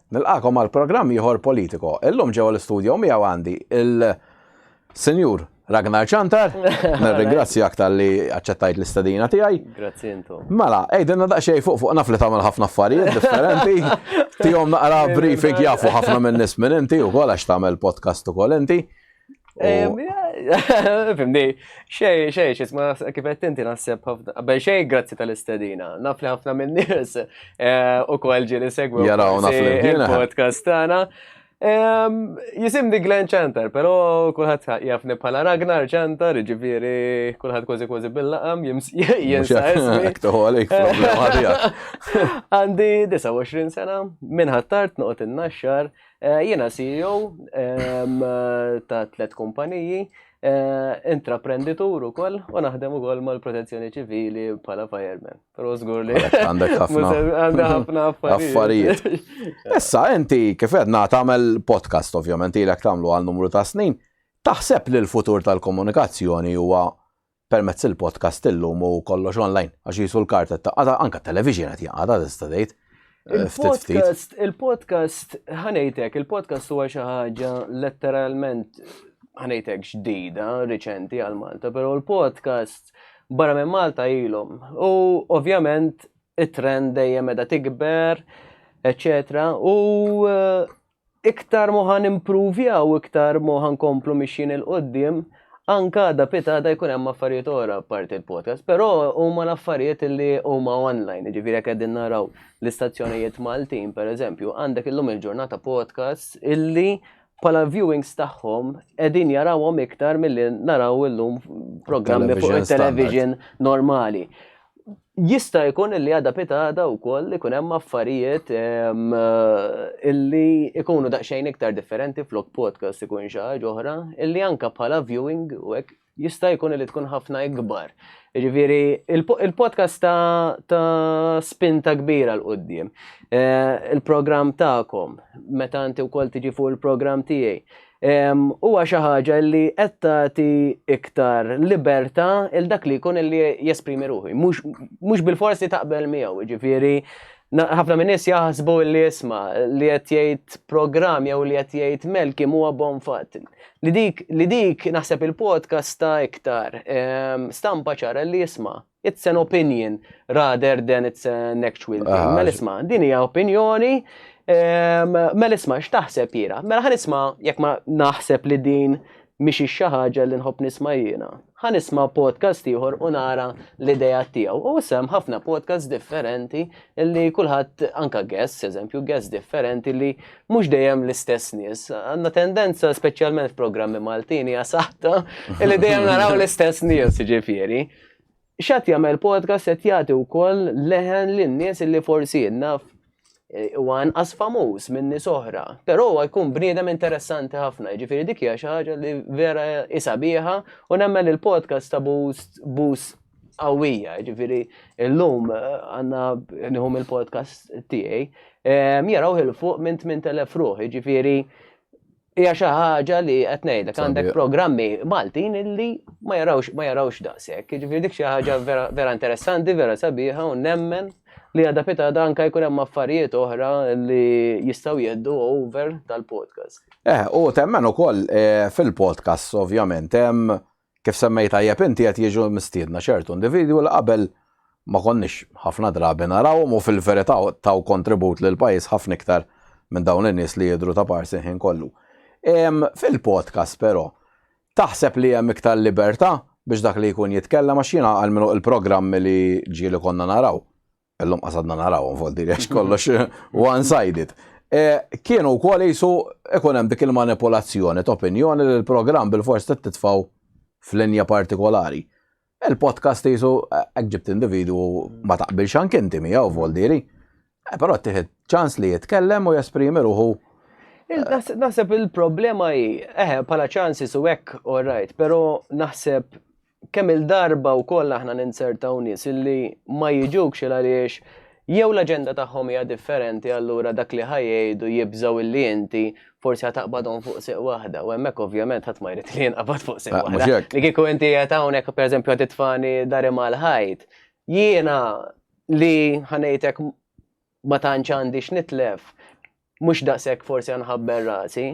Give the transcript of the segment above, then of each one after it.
Nilqakom għal programm ieħor politiko. Illum ġew l-istudio miegħu għandi il-Senjur Ragnar Ċantar. Nirringrazzjak tal-li aċċettajt l-istadina tiegħi. Grazzi intom. Mela, ejdinna daqsxejn fuq naf li tagħmel ħafna affarijiet differenti. Tihom naqra briefing jafu ħafna minn nies minn inti wkoll għax tagħmel podcast ukoll inti. Fimni, xej, xisma kifet inti naħseb qabel xej grazzi tal-istadina. Naf li ħafna minn nies ukoll ġieli segwu il-podcast tagħna. Jisimni Glenn Ċantar, pero kulħadd jafni bħala Ragnar Ċantar, ġifieri kulħadd kważi bil-laqam jinsa ismi. Għalik problema tiegħek. Għandi 29 sena, minn ħattart noqgħod innaxxar, jiena CEO ta' 3 kumpaniji, intraprenditur ukoll u naħdem ukoll mal-protezzjoni ċivili bħala fireman. Però żgur li għandek ħafna affarijiet. Issa inti kif qedna tagħmel podcast ovvjament ilek tagħmlu għal numru ta' snin. Taħseb li l-futur tal-komunikazzjoni huwa permezz il-podcast illum u kollox online għax jisu l-karta anke television qed jaqgħadha tista' tgħid. Il-podcast ħanejtek, il-podcast huwa xi ħaġa letteralment ħanejtek ġdida, riċenti għal Malta, pero l-podcast barra minn Malta ilhom. U ovvjament it-trend dejjem qiegħda tikber, eċetera, u iktar mo ħan improvjaw, iktar mo ħan komplu mixjin il-qoddim, anka da pitada jkun hemm affarijiet oħra parti il-podcast, però huma l-affarijiet li huma online, ġifieri qegħdin naraw l-istazzjonijiet Maltin, pereżempju, għandek illum il-ġurnata podcast illi pala viewings tagħhom qegħdin jarawhom iktar milli naraw illum programmi fuq il-television normali. Jista' jkun illi għadha pitada wkoll ikun hemm affarijiet illi ikunu daqsxejn iktar differenti flok podcast ikun xi ħaġa oħra, illi anke bħala viewing u hekk jista' jkun illi tkun ħafna ikbar. Jiġifieri il-podcast ta' spinta kbira l-qudiem. Il-programm tagħkom, meta inti wkoll tiġi fuq il-programm tiegħi. Huwa xi ħaġa li qed tagħti iktar libertà il dak li jkun illi jesprimi ruħi. Mhux bil-forsi taqbel miegħu, jiġifieri ħafna minn nies jaħsbu li jisma' li qed jgħid programm jew li qed jgħid Melkim huwa bon fatt. Li dik naħseb il-podcast ta' iktar stampa ċara li jisma' it's an opinion rather than it's an actual thing. Mela isma' din hija opinjoni, mela isma' x'taħseb jiena. Mela ħanisma' jekk ma naħseb li din mhix xi ħaġa li nħobb nisma' jiena. Ħanisma' podcast ieħor u nara l-idea tiegħu. U sem ħafna podcast differenti illi kulħadd anke guests, eżempju guests differenti li mhux dejjem l-istess nies. Għandna tendenza speċjalment f'programmi Maltini għasaħta illi dejjem naraw l-istess nies ġifieri. X'qed jagħmel podcast qed jagħti wkoll leħen lin-nies illi forsi naf huwa anqas famuż minn nies oħra, però huwa jkun bniedem interessanti ħafna, jiġifieri dik hija xi ħaġa li vera isa biha u nemmel il-podcast ta' boost qawwija, jiġifieri llum għandna nieħu il-podcast tiegħi jaraw il fuq minn 8,000 ruħ, jiġifieri hija xi ħaġa li qed ngħidlek għandek programmi Maltin illi ma jarawx daqshekk, jiġifieri dik xi ħaġa vera interessanti, vera sabiħa u nemmen li għadha pitada anke jkun hemm affarijiet oħra li jistgħu jgħeddu over tal-podcast. U temmen ukoll fil-podcast ovvjament hemm kif semmejta jep inti qed jiġu mistiedna ċertu individwu li qabel ma konniex ħafna drabi narawhom u fil-verità taw kontribut lil pajjiż ħafna iktar minn dawn in-nies li jidhru ta' parsi ħin kollu. Fil-podcast però taħseb li hemm iktar libertà biex dak li jkun jitkellem għax jiena għal il-programmi li ġieli konna naraw. Illum qasadna narawhom volti għax kollox one-sided. Kienu wkoll jisu ikun hemm dik il-manipolazzjoni ta' opinjoni li l-programm bil-fors titfgħu f'linja partikolari. Il-podcast jisu hekk ġibt individwu ma taqbilx anke inti miegħu voldiri. Però tieħed ċans li jitkellem u jesprimi ruħu. Naħseb il-problema hi bħala ċans isu hekk all right, però naħseb kemm il-darba wkoll aħna ninsertaw nies illi ma jiġux il għaliex jew l-aġenda tagħhom hija differenti allura dak li ħajjgħidu jibżgħu illi inti forsi ħataqbadhom fuq seq waħda u hemmhekk ovvjament ħadd ma jrid li jinqabad fuq seq waħda. Li kieku inti qed hawnhekk pereżempju qed titfani dari mal-ħajt, jiena li ħanejtek ma tantx għandix nitlef mhux daqshekk forsi nħabber rasi,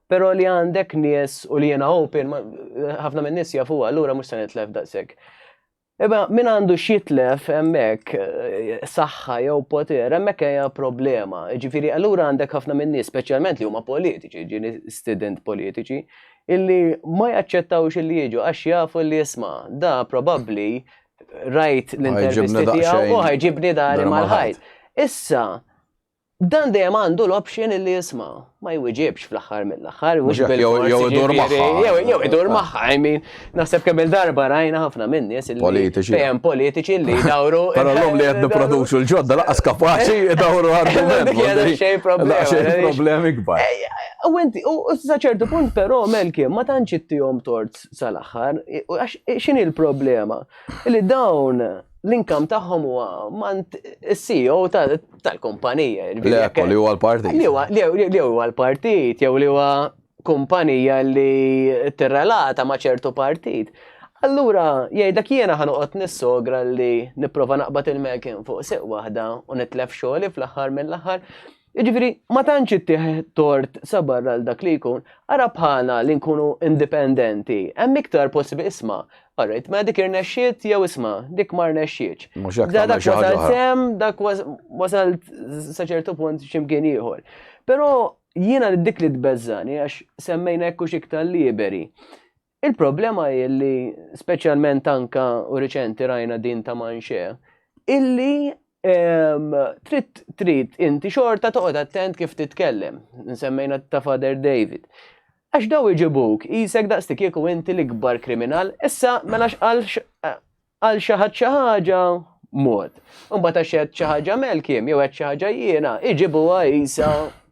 però li għandek nies u li jiena open, ħafna minn nies jafu allura mhux se nitlef daqshekk. Eba, min għandu xitlef hemmhekk saħħa jew poter, hemmhekk hija problema. Ġifieri allura għandek ħafna minn nies, speċjalment li huma politiċi, ġieni student politiċi, illi ma jaċċettawx illi jiġu għax jafu li jisma' da probabbli rajt l-intervisti tiegħu u ħajġibni dari mal-ħajt. Issa, dan dejjem għandu l-option illi jisma' ma jwieġibx fl-aħħar mill-aħħar. Jew idur magħha. Jew idur magħha. Naħseb kemm il-darba rajna ħafna minn nies illi fejn politiċi li jdawru. Però l-lum li qed nipproduċu l-ġodda laqas kapaċi jdawru argument. Xejn problemi kbar. U sa ċertu punt però Melkiem ma tantx ittihom tort sal-aħħar. X'inhi l-problema? Li dawn l-inkam tagħhom huwa is-CEO tal-kumpanija. Li huwa l-partit. Li huwa l-partit, jew li huwa kumpanija li tirrelata ma' ċertu partit. Allura, jgħidlek jiena ħanoqgħod nissogra li nipprova naqbad il-Melkiem fuq seq waħda u nitlef xogħli fl-aħħar mill-aħħar. Jiġifieri ma tantx ittieħed tort sa barra l dak li jkun, ara bħalna li nkunu indipendenti, hemm iktar possibbli isma'. Alright, ma dik irnexxiet jew isma' dik ma rnexxietx. Dak wasal sem, dak wasalt sa ċertu punt x'imkien ieħor. Però jiena dik li tbeżżani għax semmejna hekk iktar liberi. Il-problema hi li speċjalment anka u riċenti rajna din ta' Manxie, illi trid inti xorta toqgħod attent kif titkellem. Nsemmejna ta' Father David. Għax daw iġibuk, jisek daqstik jieku inti l-ikbar kriminal, issa melax għal xaħat xaħġa mod. Mbagħad għax qed xi ħaġa Melkiem jew qed xi ħaġa jiena, iġibuha jisa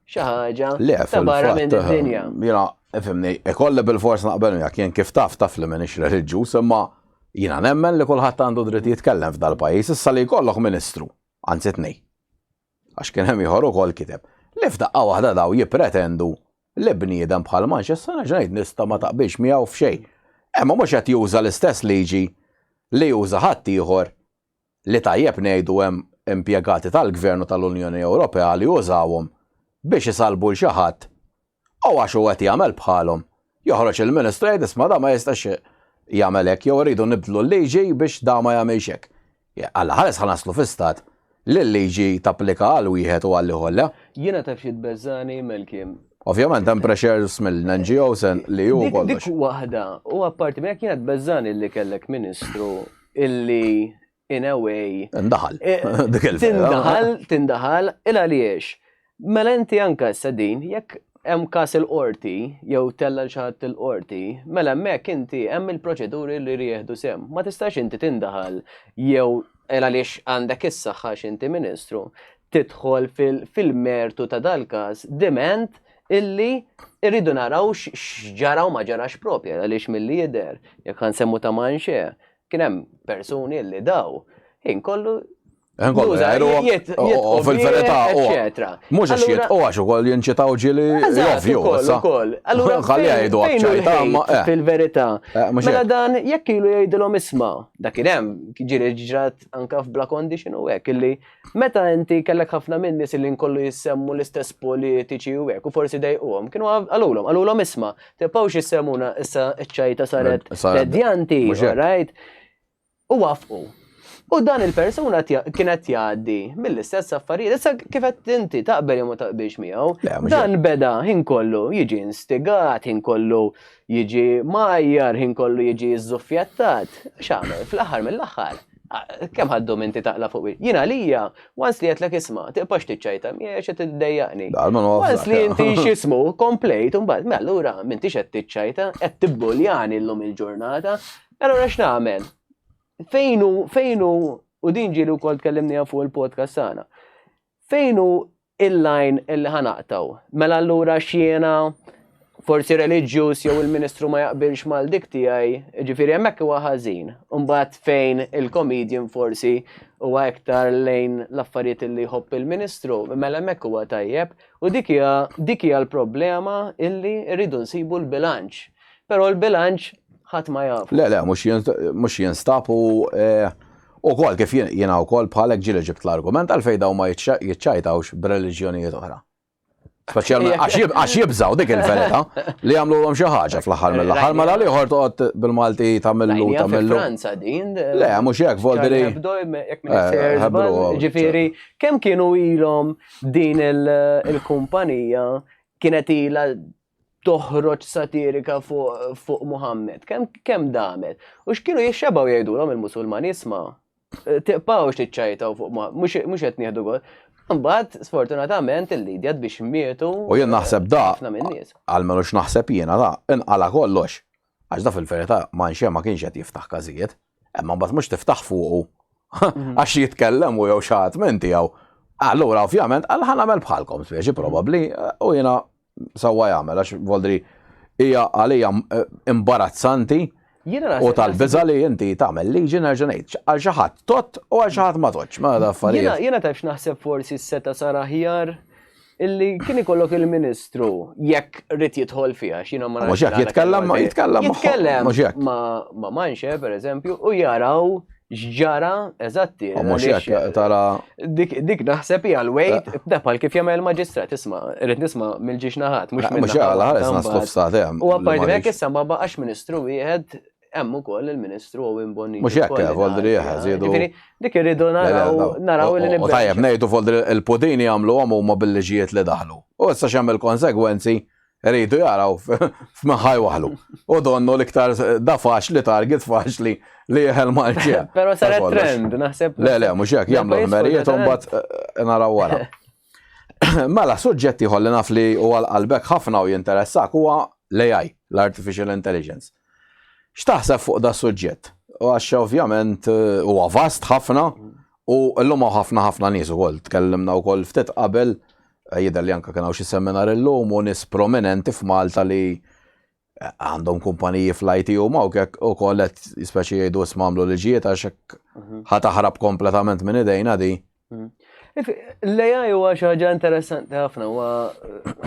xi ħaġa ta' barra minn id-dinja. Jiena ifhimni, ikollha bil-fors naqbel miegħek jien kif taf li m'iniex reliġjuż, imma jiena nemmen li kulħadd għandu dritt jitkellem f'dal pajjiż issa li jkollok ministru, anzi tnej. Għax kien hemm ieħor ukoll kiteb. Li f'daqqa waħda daw jippretendu li bniedem bħal Manxie sa ġejt nista' ma taqbilx miegħu f'xejn. Imma mhux qed juża l-istess liġi li juża ħadd ieħor li tajjeb ngħidu hemm impjegati tal-Gvernu tal-Unjoni Ewropea li jużawhom biex isalbu l xi ħadd u għax huwa qed jagħmel bħalhom. Joħroġ il-Ministru jgħid isma' da ma jistax jagħmel hekk jew rridu nibdlu l-liġi biex da ma jagħmilx hekk. Alla ħares ħanaslu fi-stat li l-liġi tapplika għal wieħed u għal ieħor. Jiena taf xi tbeżżani Melkiem. Ovvjament hemm pressures mill-NGOs li hu kollox. Dik waħda u apparti minn hekk jiena tbeżżani li kellek Ministru illi in a way indaħal. Dik tindaħal il għaliex. Mela inti anke issa din jekk hemm każ il-qorti jew tella xi ħadd il-qorti, mela hemmhekk inti hemm il-proċeduri li jieħdu sehem. Ma tistax inti tindaħal jew għaliex għandek is-saħħa inti Ministru tidħol fil-mertu ta' dal-każ diment illi irridu naraw x'ġaraw ma ġarax propja għaliex milli jidher jekk ħansemmu ta' Manxie kien hemm persuni illi daw kollu fil-verità mhux għax jitqgħu għax ukoll jinċitaw ġieli ovvju. Allura ħalli jgħidu ċajta fil-verità. Mela dan jekk ilu jgħidilhom isma' dak kien hemm ġieli ġrat anke f'bla condition u hekk illi meta inti kellek ħafna min nies illi nkollu jissemmu l-istess politiċi u hekk u forsi dejquhom kienu għalulhom isma' tibqgħux jissemmuna issa ċ-ċajta saret tedjanti, right? U wafqu. U dan il-persuna kienet jgħaddi mill-istess affarijiet. Issa kif qed inti taqbel jew ma taqbilx miegħu, dan beda ħin kollu jiġi instigat, ħin kollu jiġi majjar, ħin kollu jiġi żuffjattat. X'għamel fl-aħħar mill-aħħar. Kemm ħaddhom inti taqla fuq jiena għalija, once li qedlek isma' tibqax tiċċajta mhijiex qed tiddejjaqni. Once li inti x'ismu komplejt u mbagħad allura m'intix qed tiċċajta, qed tibbuljani llum il-ġurnata, allura x'nagħmel? Fejnu, u din ġieli wkoll tkellimni fuq il-podcast tagħna. Fejnu il-line illi ħanaqtaw? Mela allura x'jiena forsi reliġjuż jew il-Ministru ma jaqbilx mal-dik tiegħi, ġifieri hemmhekk huwa ħażin. Imbagħad fejn il-comedian forsi huwa iktar lejn l-affarijiet illi jħobb il-Ministru, mela hemmhekk huwa tajjeb u dik hija l-problema illi rridu nsibu l-bilanċ. Però l-bilanċ ħadd ma jaf. Le, mhux jinstab u wkoll kif jiena wkoll bħalek ġieli ġibt l-argument għalfejn dawn ma jiċċajtawx b'reliġjonijiet oħra. Speċjalment għax jibżaw dik il-verita li jagħmluhom xi ħaġa fl-aħħar mill-aħħar mela li ieħor toqgħod bil-Malti tagħmillu. Franza din. Le, mhux hekk voldri. Ġifieri, kemm kienu ilhom din il-kumpanija kienet ilha toħroġ satirika fuq Muhammed. Kemm damet? U x'kienu jixxebaw jgħidulhom il-Musulmani isma' tiqpawx tiċċajtaw fuq Muhammad, mhux qed nieħdu gol. Mbagħad sfortunatament il-lidjat biex mietu. U jien naħseb da, għalmenu x'naħseb jiena da, inqala kollox. Għax da fil-verità Manxie ma kienx qed jiftaħ każijiet, imma mbagħad mhux tiftaħ fuqu għax jitkellem u jew xi ħadd minn tiegħu. Allura ovvjament għal ħanamel bħalkom speċi probabbli u jiena sewwa jagħmel għax voldri hija għalija imbarazzanti. U tal-biża li inti tagħmel liġi nerġa' ngħid għal xi ħadd tot u għal xi ħadd ma totx, ma da affarijiet. Jiena tafx naħseb forsi s-seta sar aħjar illi kien ikollok il-Ministru jekk rid jidħol fiha x'jiena ma nafx. Mhux hekk jitkellem ma' Manxie pereżempju u jaraw x'ġara eżatti. Mhux hekk tara dik naħseb hija l-wejt b'depal kif jagħmel il-Maġistrat isma' irid nisma' mill-ġiex naħat mhux minn. Mhux hekk ħares naslu f'sat hemm. U apparti hekk issa ma baqax Ministru wieħed hemm ukoll il-Ministru Owen Bonnici. Mhux hekk voldri jeħżiedu. Dik irridu naraw li nibgħu. Tajjeb ngħidu voldri il-pudini jagħmluhom huma bil-liġijiet li daħlu. U issa x'hemm il-konsegwenzi rridu jaraw f'maħħaj waħlu. U donnu l-iktar da faċli target faċli li jeħel Manxie. Però saret trend naħseb. Le, mhux hekk jagħmlu l-merijiet u mbagħad naraw wara. Mela suġġetti ħolli naf li huwa qalbek ħafna u jinteressak huwa l-AI, l-Artificial Intelligence. X'taħseb fuq da suġġett? U għax ovvjament huwa vast ħafna u llum ħafna nies ukoll tkellimna wkoll ftit qabel jidher li anke kien hawn xi seminar illum u nies prominenti f'Malta li għandhom kumpaniji fl-IT u mawk ukoll qed speċi jgħidu isma' għamlu liġijiet għax hekk ħataħrab kompletament minn idejna di. L-AI huwa xi ħaġa interessanti ħafna huwa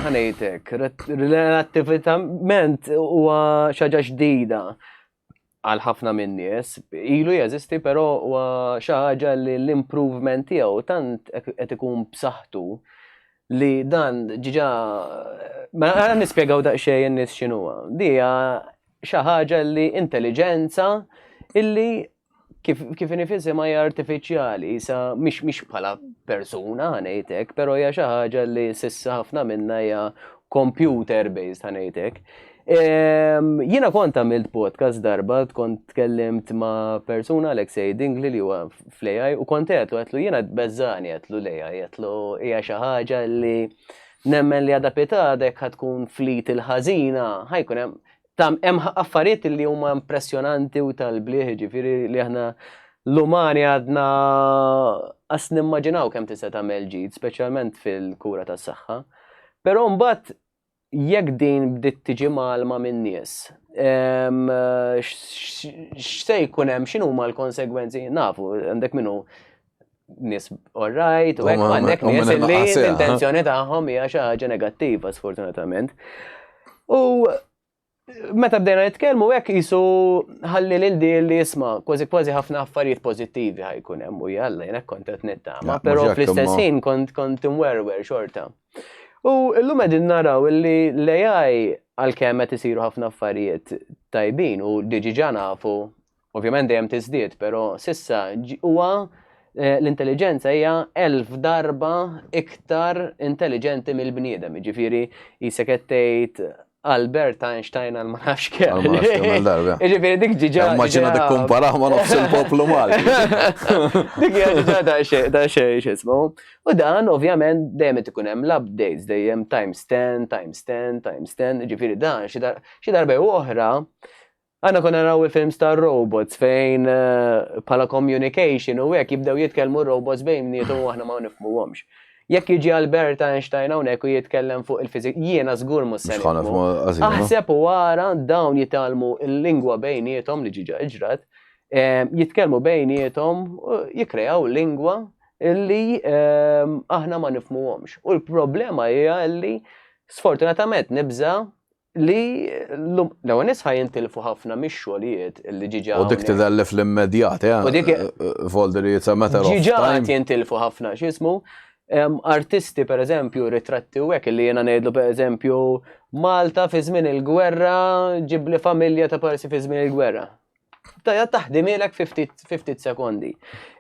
ħanejtek, relattivament huwa xi ħaġa ġdida għal ħafna minn nies. Ilu jeżisti però huwa xi ħaġa li l-improvement tiegħu tant qed ikun b'saħħtu li dan ġiġa ma nispjegaw daqsxejn in-nies x'inhuwa. Di hija xi ħaġa li intelligenza illi kif inifisem hija artifiċjali, sa mhix bħala persuna ħanejtek, però hija xi ħaġa li s'issa ħafna minnha hija computer based ħanejtek. Jiena kont għamilt podcast darba, kont tkellimt ma' persuna Alexej Dingli li huwa fl-AI u kont għetlu jiena tbeżżani għetlu l-AI, għetlu hija xi ħaġa li nemmen li għadapitadek ħatkun flit il-ħażina, ħajkun hemm affarijiet li huma impressjonanti u tal-bliħ, ġifieri li aħna l-umani għadna qas nimmaġinaw kemm tista' tagħmel ġid, speċjalment fil-kura tas-saħħa. Però mbagħad jekk din bdiet tiġi malma minn nies, x'se jkun hemm x'inhuma l-konsegwenzi? Nafu għandek minnu nies all-right u hekk għandek nies li l-intenzjoni tagħhom hija xi ħaġa negattiva sfortunatament. U meta bdejna nitkellmu hekk qisu ħalli lil di li jisma' kważi ħafna affarijiet pożittivi ħajkun hemm u jalla jien hekk kont qed nittama, però fl-istess ħin kont imwerwer xorta. U llum qegħdin naraw li l-AI għalkemm qed isiru ħafna affarijiet tajbin u diġà nafu, ovvjament dejjem tiżdied, però sissa huwa l-intelligenza hija 1000 darba iktar intelligenti mill-bniedem, jiġifieri jisek qed tgħid Albert Einstein għal ma nafx kemm. Ġifieri dik ġiġa. Immaġina dik kumparaw ma nofs il-poplu Malti. Dik hija ġiġa da xejn x'ismu. U dan ovvjament dejjem ikun hemm l-updates, dejjem times 10, ġifieri dan xi darba oħra. Għana konna naraw il-films ta' robots fejn bħala communication u hekk jibdew jitkellmu robots bejn nietu u aħna ma nifhmuhomx. Jekk jiġi Albert Einstein hawnhekk u jitkellem fuq il-fiżik, jiena żgur mhux se nifhmu. Aħseb wara dawn jitalmu l-lingwa bejniethom li ġiġa ġrat, jitkellmu bejniethom jikkreaw lingwa li aħna ma nifhmuhomx. U l-problema hija li sfortunatament nibża li l-ewwel nies ħajintilfu ħafna mix-xogħlijiet li ġiġa. U dik tidellef l-immedjat, folder it's a matter of time. Ġiġa jintilfu ħafna x'ismu. artisti per eżempju ritratti u hekk li jiena ngħidlu per eżempju Malta fi żmien il-gwerra ġib li familja ta' Parsi fi żmien il-gwerra. Taħdimilek 50 sekondi.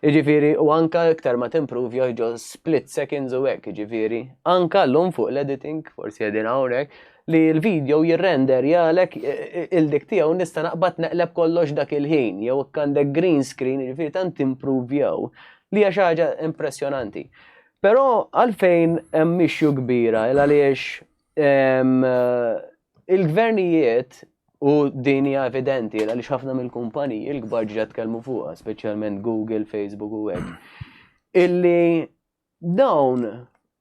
Jiġifieri u anka iktar ma timprovja ġo split seconds u hekk, jiġifieri anka llum fuq l-editing forsi qegħdin hawnhekk li l-video jirrender jalek il-dik tiegħu nista' naqbad neqleb kollox dak il-ħin jew hekk għandek green screen, jiġifieri tant improvjaw li hija xi ħaġa impressjonanti. Però għalfejn hemm issue kbira għaliex il-gvernijiet u din hija evidenti għaliex ħafna mill-kumpaniji l-kbar ġa tkellmu fuqha, speċjalment Google, Facebook u hekk. Illi dawn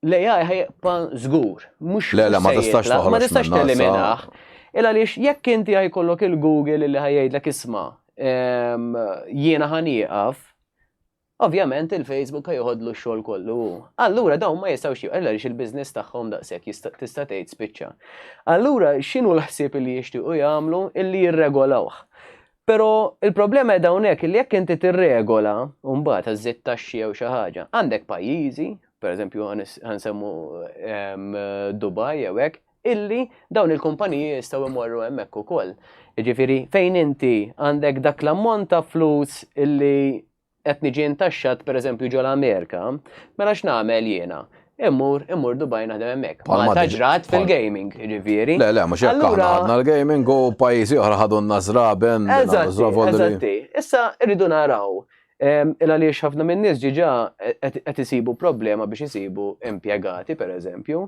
l-AI ħajqa żgur, mhux ma tistax toħroġ ma tistax teliminah. Għaliex jekk inti ħajkollok il-Google illi ħajjgħidlek isma' jiena ħanieqaf, ovvjament il-Facebook ħajħodlu x-xogħol kollu. Allura dawn ma jistgħux għaliex il-business tagħhom daqshekk tista' tgħid spiċċa. Allura x'inhu l-ħsieb li jixtiequ jagħmlu illi jirregolawh. Però il-problema hawnhekk li jekk inti tirregola u mbagħad iżżid taxxi jew xi ħaġa, għandek pajjiżi, pereżempju ħansemmu Dubai jew hekk, illi dawn il-kumpaniji jistgħu jmorru hemmhekk ukoll. Jiġifieri fejn inti għandek dak l-ammont ta' flus illi qed niġi ntaxxat pereżempju ġol Amerika, mela x'nagħmel jiena? Immur Dubai naħdem hemmhekk. Malta ġrat fil-gaming, jiġifieri. Le, mhux hekk aħna ħadna l-gaming u pajjiżi oħra ħadunna żraben. Eżatti. Issa rridu naraw. Għaliex ħafna minn nies ġiġa qed isibu problema biex isibu impjegati pereżempju.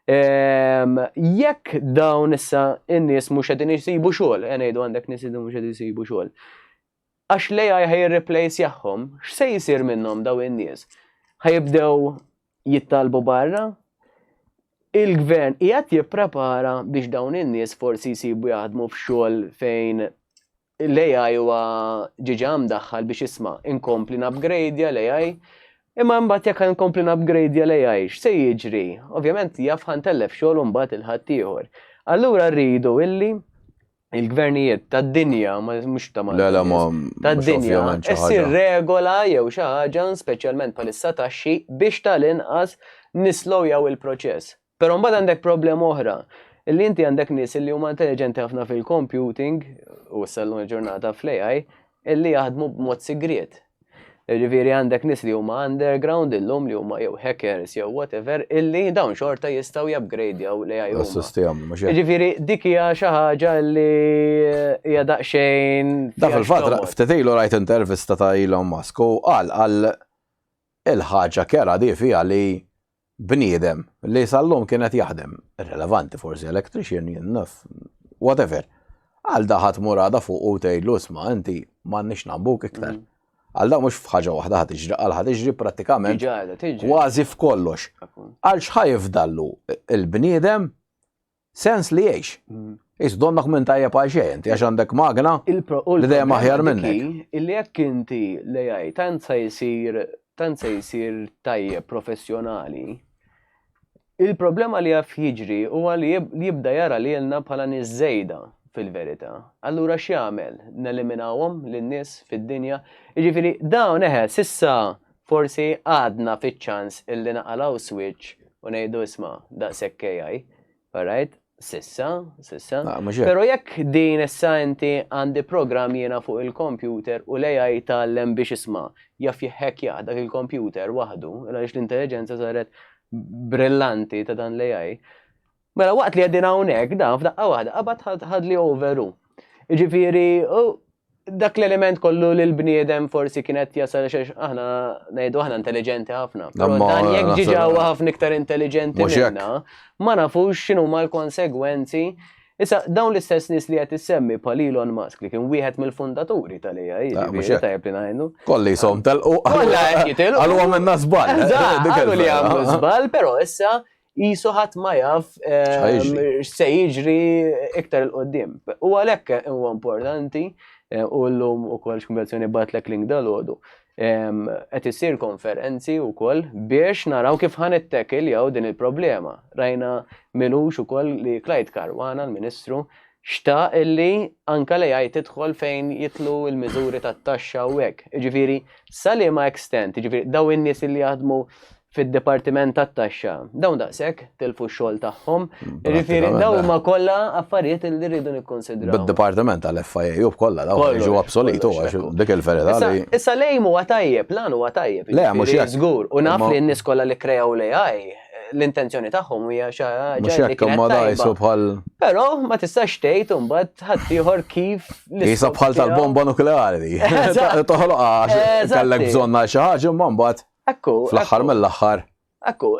Jekk dawn issa in-nies mhux qegħdin isibu xogħol, ngħidu għandek nies mhux qegħdin isibu xogħol. Għax l-AI ħajirreplace jagħhom, x'se jsir minnhom daw in-nies? Ħajibdew jittalbu barra? Il-gvern qiegħed jipprepara biex dawn in-nies forsi jsibu jaħdmu f'xogħol fejn l-AI huwa ġiġa mdaħħal biex isma' inkompli upgrade l-AI. Imma mbagħad jekk inkompli upgrade l-AI x'se jiġri? Ovvjament jaf ħantellef xogħol u mbagħad il-ħadd ieħor. Allura rridu illi il-gvernijiet tad-dinja, mhux ta' tad-dinja, issir regola jew xi ħaġa speċjalment bħalissa taxxi biex tal-inqas nislowjaw il-proċess. Però mbagħad għandek problema oħra. Illi inti għandek nies li huma intelligenti ħafna fil-computing u s-sallum il-ġurnata fl-AI illi jaħdmu b'mod sigriet. Ġifieri għandek nies li huma underground illum li huma jew hackers jew whatever illi dawn xorta jistgħu jupgradejaw l-AI huma. Ġifieri dik hija xi ħaġa li hija daqsxejn. Da fil-fatt ftit ilu rajt intervista ta' Elon Musk u qal il-ħaġa kera di fiha li bniedem li sal-lum kienet jaħdem irrelevanti forsi electrician jinnaf whatever. Għal daħat murada fuq u tgħidlu isma' inti m'għandniex nambuk iktar. Għal da mux fħaġa waħda ħatiġri, għal ħatiġri pratikament kważi f'kollox. Għal xħajfdallu il-bniedem sens li jiex. Donnak minn tajja paċejn, għax għandek magna li dejjem aħjar minnek. Illi jekk inti l-AI tant se jsir tajja professjonali, il-problema li jaf jiġri huwa li jibda jara li jelna bħala nies żejda fil-verità. Allura x'jagħmel? Neliminawhom lin-nies fid-dinja. Jiġifieri dawn sissa forsi għadna fiċ-ċans illi naqalaw switch u ngħidu isma' daqshekk AI. Alright? Sissa. Però jekk din issa inti għandi programm jiena fuq il-computer u l-AI tgħallem biex isma' jaf jihhackja dak il-computer waħdu, għaliex l-intelligenza saret brillanti ta' dan l-AI. Mela waqt li għaddin hawnhekk dan f'daqqa waħda qabad ħadli overu. Jiġifieri dak l-element kollu li l-bniedem forsi kienet jasal xex aħna ngħidu aħna intelligenti ħafna. Però dan jekk ġiġa ħafna iktar intelligenti minna, ma nafux x'inhuma l-konsegwenzi. Issa dawn l-istess nies li qed issemmi bħal Elon Musk li kien wieħed mill-fundaturi tal-AI, jiġifieri tajjeb li ngħidu. Kolli jisom telqu. Kollha qed jitilqu. Għalhom minna żball. Għalu li għamlu żball, però issa jisu ħadd ma jaf x'se jiġri iktar il-qoddim. U għalhekk huwa importanti u llum ukoll x'konversjoni batlek link dal-għodu. Qed isir konferenzi wkoll biex naraw kif ħanittekil jew din il-problema. Rajna Minux ukoll li Clyde Caruana, l-Ministru, xtaq illi anka l-AI tidħol fejn jitlu l-miżuri tat-taxxa u hekk. Jiġifieri sa liema extent, jiġifieri daw in-nies li jaħdmu fid-dipartiment tat-taxxa. Dawn daqshekk tilfu x-xogħol tagħhom. Jiġifieri dawn ma kollha affarijiet li rridu nikkonsidraw. Bid-dipartiment tal-FIA kollha daw jiġu obsoletu għax dik il-verità li. Issa lejn huwa tajjeb, lan huwa tajjeb. Le, mhux hekk. Żgur. U naf li n-nies kollha li kreaw l-AI l-intenzjoni tagħhom hija xi ħaġa Mhux hekk imma dajsu bħal. Però ma tistax tgħid imbagħad ħadd ieħor kif Jisa bħal tal-bomba nukleari. Toħloq għax kellek bżonna xi ħaġa imma mbagħad fl-aħħar mill-aħħar. Ekku,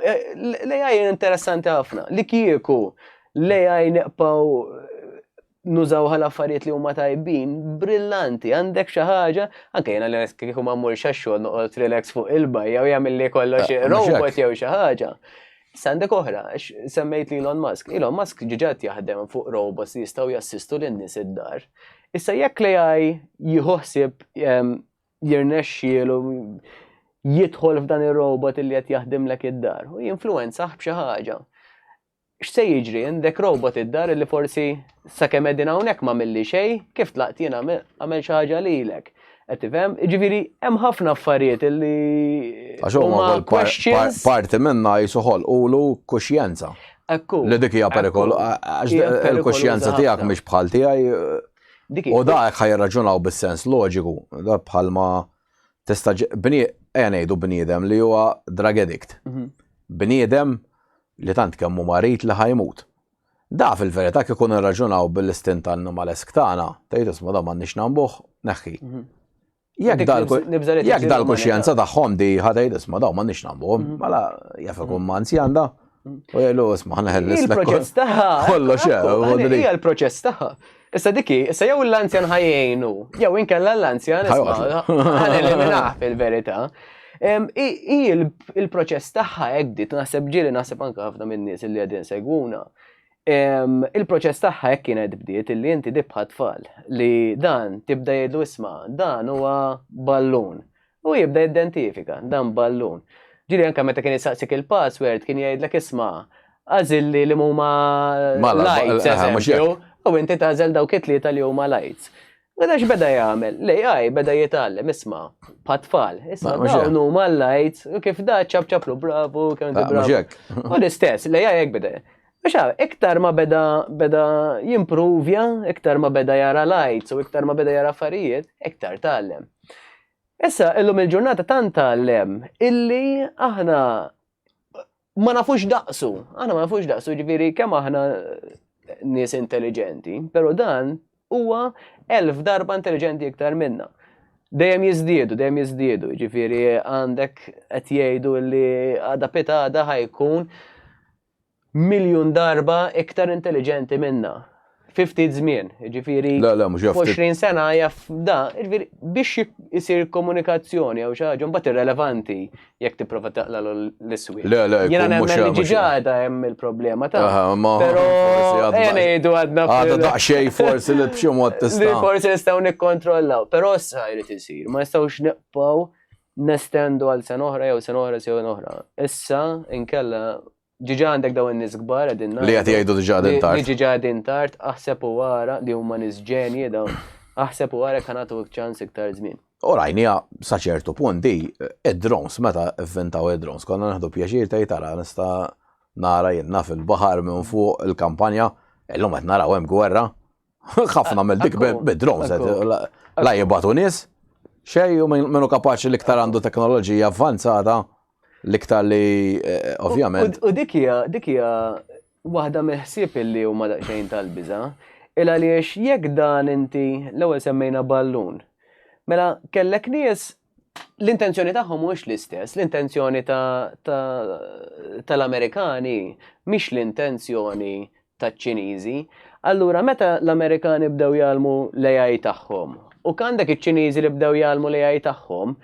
l-AI interessanti ħafna. Li kieku l-AI neqpaw nużaw ħal-affarijiet li huma tajbin, brillanti, għandek xi ħaġa, anke jiena li kieku ma mmurx għax-xogħol noqgħod relax fuq il-bajja u jagħmel li kollox robot jew xi ħaġa. Issa għandek oħra, semmejt li Elon Musk. Elon Musk ġiġat jaħdem fuq robots li jistgħu jassistu lin-nies id-dar. Issa jekk l-AI jieħossib jirnexxielu jidħol f'dan ir-robot li qed jaħdimlek id-dar u jinfluwenzaħ b'xi ħaġa. X'se jiġri għandek robot id-dar li forsi sakemm qegħdin hawnhekk m'għamilli xejn, kif tlaqt jien għamel xi ħaġa lilek. Qed tifhem? Jiġifieri hemm ħafna affarijiet li huma questions. Parti minnha jisuħolqulu kuxjenza. Ekku. Li dik hija perikol għax il-kuxjenza tiegħek mhix bħal tiegħi. U dak ħajraġunaw bis-sens loġiku, da bħalma tista' ngħidu bniedem li huwa drug addict. Bniedem li tant kemm hu marit li ħajmut. Da fil-verità kif ikun irraġunaw bil-istint animalesk tagħna, tgħid isma' da m'għandniex nagħmbuh neħħi. Jekk dal-kuxjenza tagħhom di ħadd isma' daw m'għandniex nagħmbuhom, mela jaf ikun ma' anzjan da. U jgħidu isma' ħneħellis il-proċess tagħha. Kollox hija l-proċess tagħha. Issa issa jew l-anzjan ħajjejnu, jew inkella l-anzjan isma' ħaneliminaħ fil-verità. Il-proċess tagħha hekk dit naħseb ġieli naħseb anke ħafna min-nies li qegħdin segwuna. Il-proċess tagħha hekk kienet bdiet illi inti dibħa tfal li dan tibda jgħidu isma' dan huwa ballun u jibda jidentifika dan ballun. Ġieli anke meta kien isaqsik il-password kien jgħidlek isma' għażilli li huma lights eżempju u inti tagħżel dawk it-tlieta li huma lights. Għada x'beda jagħmel? L-AI beda jitgħallem isma' bħat-tfal. Isma' dawn huma l-lights u kif da ċabċablu bravu kemm bravu. U l-istess, l-AI hekk beda. Iktar ma beda jimprovja, iktar ma beda jara lights u iktar ma beda jara affarijiet, iktar tgħallem. Issa illum il-ġurnata tant tgħallem illi aħna ma nafux daqsu. Aħna ma nafux daqsu ġifieri kemm aħna nies intelligenti, però dan huwa 1000 darba intelligenti iktar minna. Dejjem jiżdiedu, ġifieri għandek qed jgħidu li għada pitada ħajkun 1,000,000 darba iktar intelligenti minna. 50 żmien, ġifieri 20 sena jaf da, ġifieri biex isir komunikazzjoni jew xi ħaġa mbagħad irrelevanti jekk tipprova taqla l-iswi. Jiena nemmen li ġiġada hemm il-problema ta'. Però ngħidu għadna għadha daqsxejn forsi li b'xi mod tista'. Forsi nistgħu nikkontrollaw, però issa jrid isir, ma nistgħux neqgħu nestendu għal sen oħra jew sen oħra. Issa inkella ġiġa għandek daw n-nis gbar għadin li għati jgħidu ġiġa għadin tart. Ġiġa għadin tart, aħseb u għara, li huma nis ġenji daw, aħseb u għara kanatu ċans iktar żmien. U rajnija saċertu punti, id-drones, meta inventaw id-drones, konna naħdu pjaċir tara nista nara jenna fil-bahar minn fuq il-kampanja, illum qed naraw hemm gwerra, ħafna mill dik bid-drones, la jibbatu nies, xej u minnu kapaċi l-iktar għandu teknoloġija avvanzata, l-iktar li ovvjament. U dik hija waħda mill-ħsieb illi huma daqsxejn tal-biża' il għaliex jekk dan inti l-ewwel semmejna ballun. Mela kellek nies l-intenzjoni tagħhom mhux l-istess, l-intenzjoni tal-Amerikani mhix l-intenzjoni taċ-Ċiniżi. Allura meta l-Amerikani bdew jagħmlu l-AI tagħhom u għandek iċ-Ċiniżi li bdew jagħmlu l-AI tagħhom,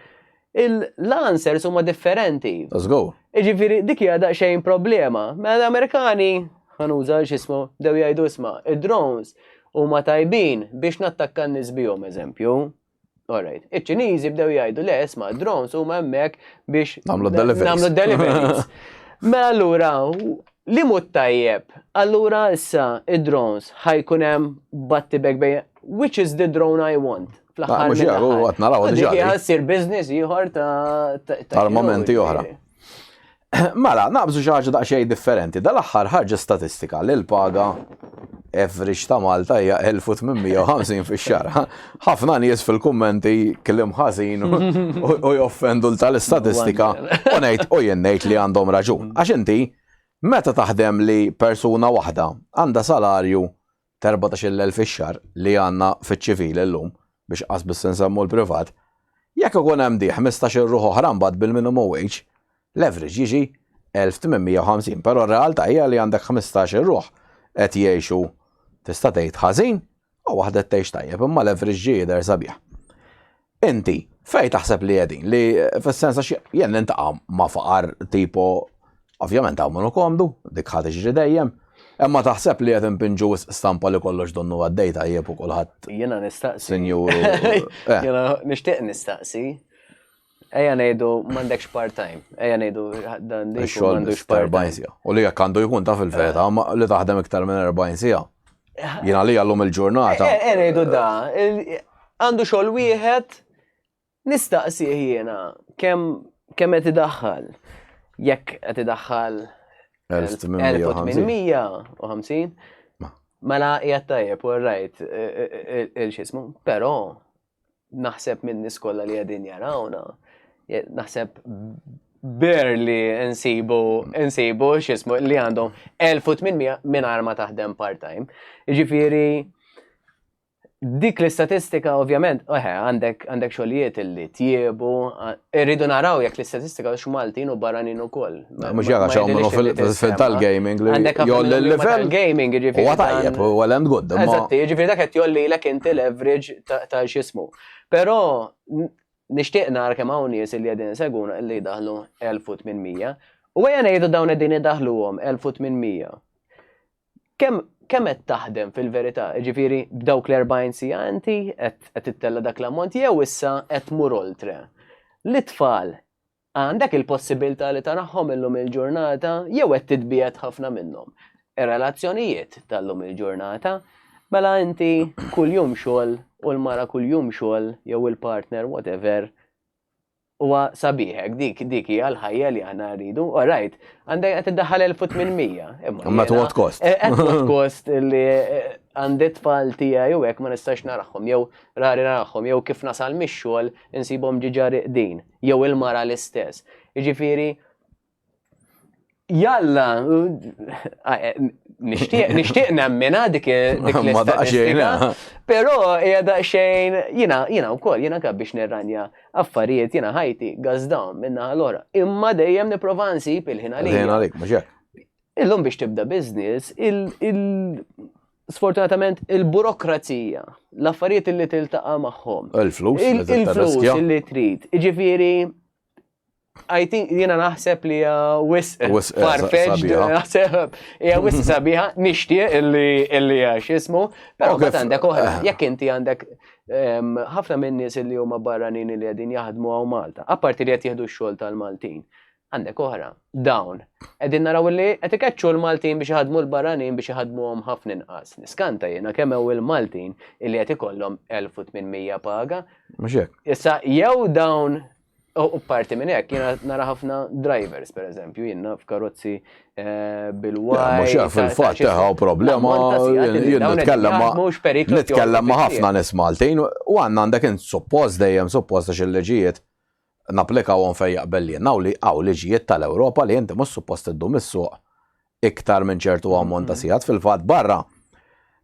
l-answers huma differenti. Let's go. Ġifieri dik hija daqsxejn problema. Mela l-Amerikani ħanuża x'ismu dew jgħidu isma' id-drones huma tajbin biex nattakka n-nies bihom eżempju. Alright. Iċ-Ċiniżi bdew jgħidu le isma' drones huma hemmhekk biex nagħmlu deliveries. Mela allura li mut tajjeb. Allura issa id-drones ħajkun hemm battibek bejn which is the drone I want. Għat naraw dik ssir business ieħor ta' armamenti oħra. Mela, naqbżu xi ħaġa daqsxejn differenti. Dal-aħħar ħarġa statistika li l-paga average ta' Malta hija 1850 fix-xahar. Ħafna nies fil-kummenti kellim ħażin u joffendu tal-istatistika u ngħid u jien ngħid li għandhom raġun. Għax inti meta taħdem li persuna waħda għandha salarju ta' 14,000 fix-xahar li għandna fiċ-ċivili llum biex qasbis nsemmu l-privat, jekk ikun hemm di 15 ruħ oħra mbagħad bil-minimum wage, l-average jiġi 1850, però r-realtà hija li għandek 15 ruħ qed jgħixu tista' tgħid ħażin u waħda tgħix tajjeb, imma l-average jidher sabiħ. Inti fejn taħseb li qegħdin li fis-sens għax jien nintaqa' ma' faqar tipo ovvjament hawn minnu komdu, dik ħadd iġri dejjem, imma taħseb li qed impinġu stampa li kollox donnu għaddej tajjeb u kulħadd Jiena nistaqsi. sinjuru. Jiena nixtieq nistaqsi. Ejja ngħidu m'għandekx part-time. Ejja ngħidu dan dik Ix-xogħol m'għandux 40 part-time. sija. U li jekk għandu jkun ta' fil-feta, li taħdem iktar minn 40 sija. Jiena li għallum il-ġurnata. Ejja ngħidu da. Għandu xogħol wieħed nistaqsi jiena kemm qed idaħħal. Jekk qed idaħħal 1850 mela qiegħed tajjeb u rajt il-xismu, però naħseb minn nies kollha li qegħdin jarawna, naħseb barely insibu x'ismu li għandhom 1800 mingħajr ma taħdem part-time. Jiġifieri dik l-istatistika ovvjament, għandek xogħlijiet illi tjiebu, irridu naraw jekk l-istatistika x'Maltin u barranin ukoll. Mhux jekk għax hawn fil-tal-gaming li jolli l-level. Gaming jiġifieri. Huwa tajjeb, huwa l-end good. Eżatt, jiġifieri dak qed jollilek inti l-average ta' x'ismu. Però nixtieq nara kemm hawn nies li qegħdin seguna li jdaħlu 1800 u ejja ngħidu dawn qegħdin idaħluhom 1800. Kemm qed taħdem fil-verità, ġifieri b'dawk l-40 sija inti qed tittella dak l-ammont jew issa qed tmur oltre. L-itfal għandek il-possibilità li taraħħom illum il-ġurnata jew qed titbiegħed ħafna minnhom. Ir-relazzjonijiet tal-lum il-ġurnata mela inti kuljum xogħol u l-mara kuljum xogħol jew il-partner whatever huwa sabiħek dik hija l-ħajja li aħna rridu. Alright, għandek qed iddaħħal 1800. Imma what cost? At what cost li għandi tfal tiegħi jew hekk ma nistax naraħħom jew rari naraħħom jew kif nasal mix-xogħol insibhom ġiġa riqdin jew il-mara l-istess. Jiġifieri jalla nixtieq nemmina dik l-istatistika, però hija daqsxejn jiena wkoll jiena kab biex nirranja affarijiet jiena ħajti gazdawn minna l-ora. Imma dejjem nipprova nsib il-ħin għalik, mhux hekk. Illum biex tibda business, sfortunatament il-burokrazija, l-affarijiet li tiltaqa' magħhom. Il-flus li trid. Jiġifieri I think jiena naħseb li farfetched, naħseb hija wisq sabiħa, nixtieq illi x'ismu, però qed għandek oħra, jekk inti għandek ħafna minn nies li huma barranin li qegħdin jaħdmu hawn Malta, apparti li qed jieħdu x-xogħol tal-Maltin. Għandek oħra, dawn. Qegħdin naraw li qed ikeċċu l-Maltin biex iħadmu l-barranin biex iħadmuhom ħafna inqas. Niskanta jiena kemm hemm il-Maltin illi qed ikollhom 1800 paga. Mhux hekk. Issa jew dawn u parti minn hekk jiena nara ħafna drivers pereżempju jiena f'karozzi bil-waj. Mhux hekk fil-fatt teħaw problema jien nitkellem ma' ħafna nies Maltin u għandek int suppost dejjem suppost għax il-liġijiet napplikawhom fejn jaqbel jien hawn liġijiet tal-Ewropa li inti mhux suppost iddum is-suq iktar minn ċertu ammont ta' sigħat fil-fatt barra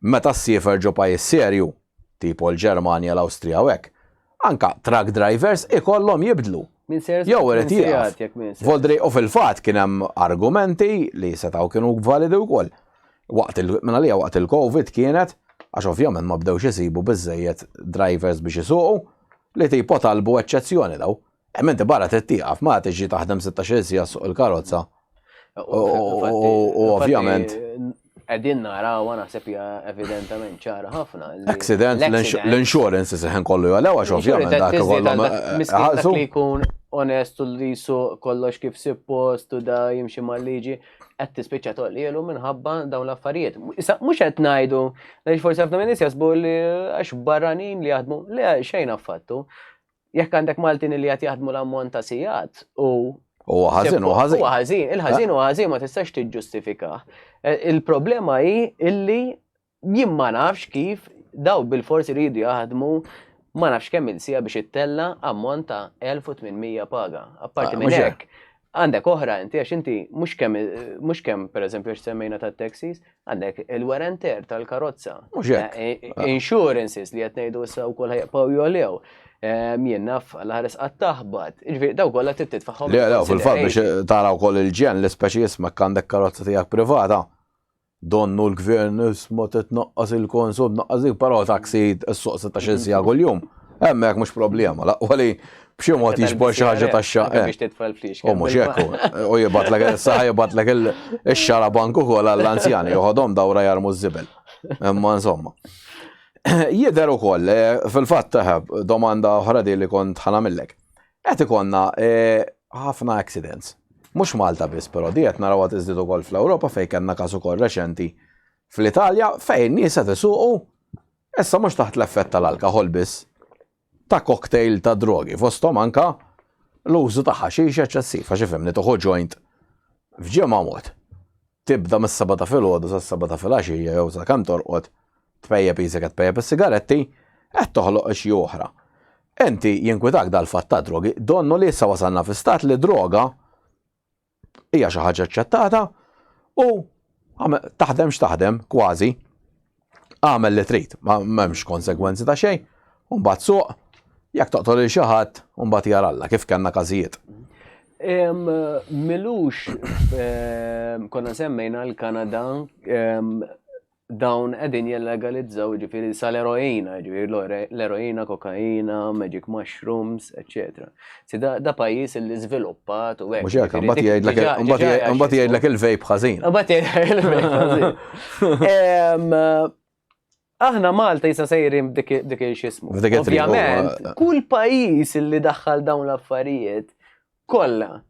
meta ssiefer ġo pajjiż serju tipo l-Ġermanja l-Awstrija u hekk. Anka truck drivers ikollhom jibdlu. Jew irid jieqaf. Voldri u fil-fatt kien hemm argumenti li setgħu kienu validi wkoll. Waqt il-Covid kienet għax ovvjament ma bdewx isibu biżejjed drivers biex isuqu li tipo talbu eċċezzjoni daw. Hemm inti barra tittieqaf ma tiġi taħdem 16 sija suq il-karozza. U ovvjament Għedin naraw naħseb hija evidentament ċara ħafna. Accident, l-insurance seħen kollu jgħalew għax ovvjament dak kollhom. Dak li jkun onestu li jisuq kollox kif suppost u da jimxi mal-liġi qed tispiċċa toqlielu minħabba dawn l-affarijiet. Issa mhux qed ngħidu għaliex forsi ħafna minn nies jasbu li għax barranin li jaħdmu le xejn affattu. Jekk għandek Maltin li qed jaħdmu l-ammont ta' sigħat u Huwa ħażin, huwa ħażin. Huwa ħażin, il-ħażin huwa ħażin ma tistax tiġġustifikah. Il-problema hi illi jien ma nafx kif daw bil-forsi ridu jaħdmu ma nafx kemm il-sija biex ittella ammont ta' 1800 paga. Apparti minn hekk, għandek oħra inti għax inti mhux kemm pereżempju x semmejna tat-taxis, għandek il-wear and tear tal-karozza. Mhux hekk. Insurances li qed ngħidu issa wkoll ħajqpaw jolew. Jien naf għal-ħares għat-taħbat. Ġifieri daw kollha titfaħħom. Le, fil-fatt biex taraw wkoll il-ġen l-ispeċi jismek għandek karozza tiegħek privata. Donnu l-gvern isma' titnaqqas il-konsum, naqqas dik però taksi s-suq 16 sija kuljum. Hemmhekk mhux problema, laqwali b'xi mod jiġbor xi ħaġa tax-xaq. Biex titfa' l-flix. U mhux hekk, u jibatlek jibatlek ix-xarabank ukoll għall-anzjani joħodhom dawra jarmu żibel. Imma insomma. Jidher ukoll fil-fatt domanda oħra li kont ħanamillek. Qed ikonna ħafna accidents. Mhux Malta biss, però di qed narawha tiżdied ukoll fl-Ewropa fejn kellna każ ukoll reċenti fl-Italja fejn nies qed isuqu issa mhux taħt l-effett tal-alkoħol biss ta' cocktail ta' drogi fosthom anke l-użu ta' ħaxiix eċċessiv għax ifhimni toħu joint f'ġimgħa mod. Tibda mis-7 ta' filgħodu sas-7 ta' filgħaxija jew sa kemm torqod tpejjeb isek qed tpejjeb is-sigaretti qed toħloq xi oħra. Inti jinkwitak dal-fatt ta' drogi, donnu li issa wasalna fi stat li droga hija xi ħaġa ċċettata u taħdem x'taħdem kważi għamel li trid, m'hemmx konsegwenzi ta' xejn, u mbagħad suq jekk toqtol il xi ħadd u mbagħad jaralla kif kellna każijiet. Milux konna semmejna l-Kanada dawn qegħdin jellegalizzaw ġifieri sal-eroina, ġifieri l-eroina, kokaina, magic mushrooms, etc. Da pajjiż li żviluppat u hekk. Mhux hekk, mbagħad jgħidlek il-vape ħażin. Mbagħad jgħidlek il-vape ħażin. Aħna Malta jisa sejrim dik x'ismu. Ovvjament, kull pajjiż li daħħal dawn l-affarijiet kollha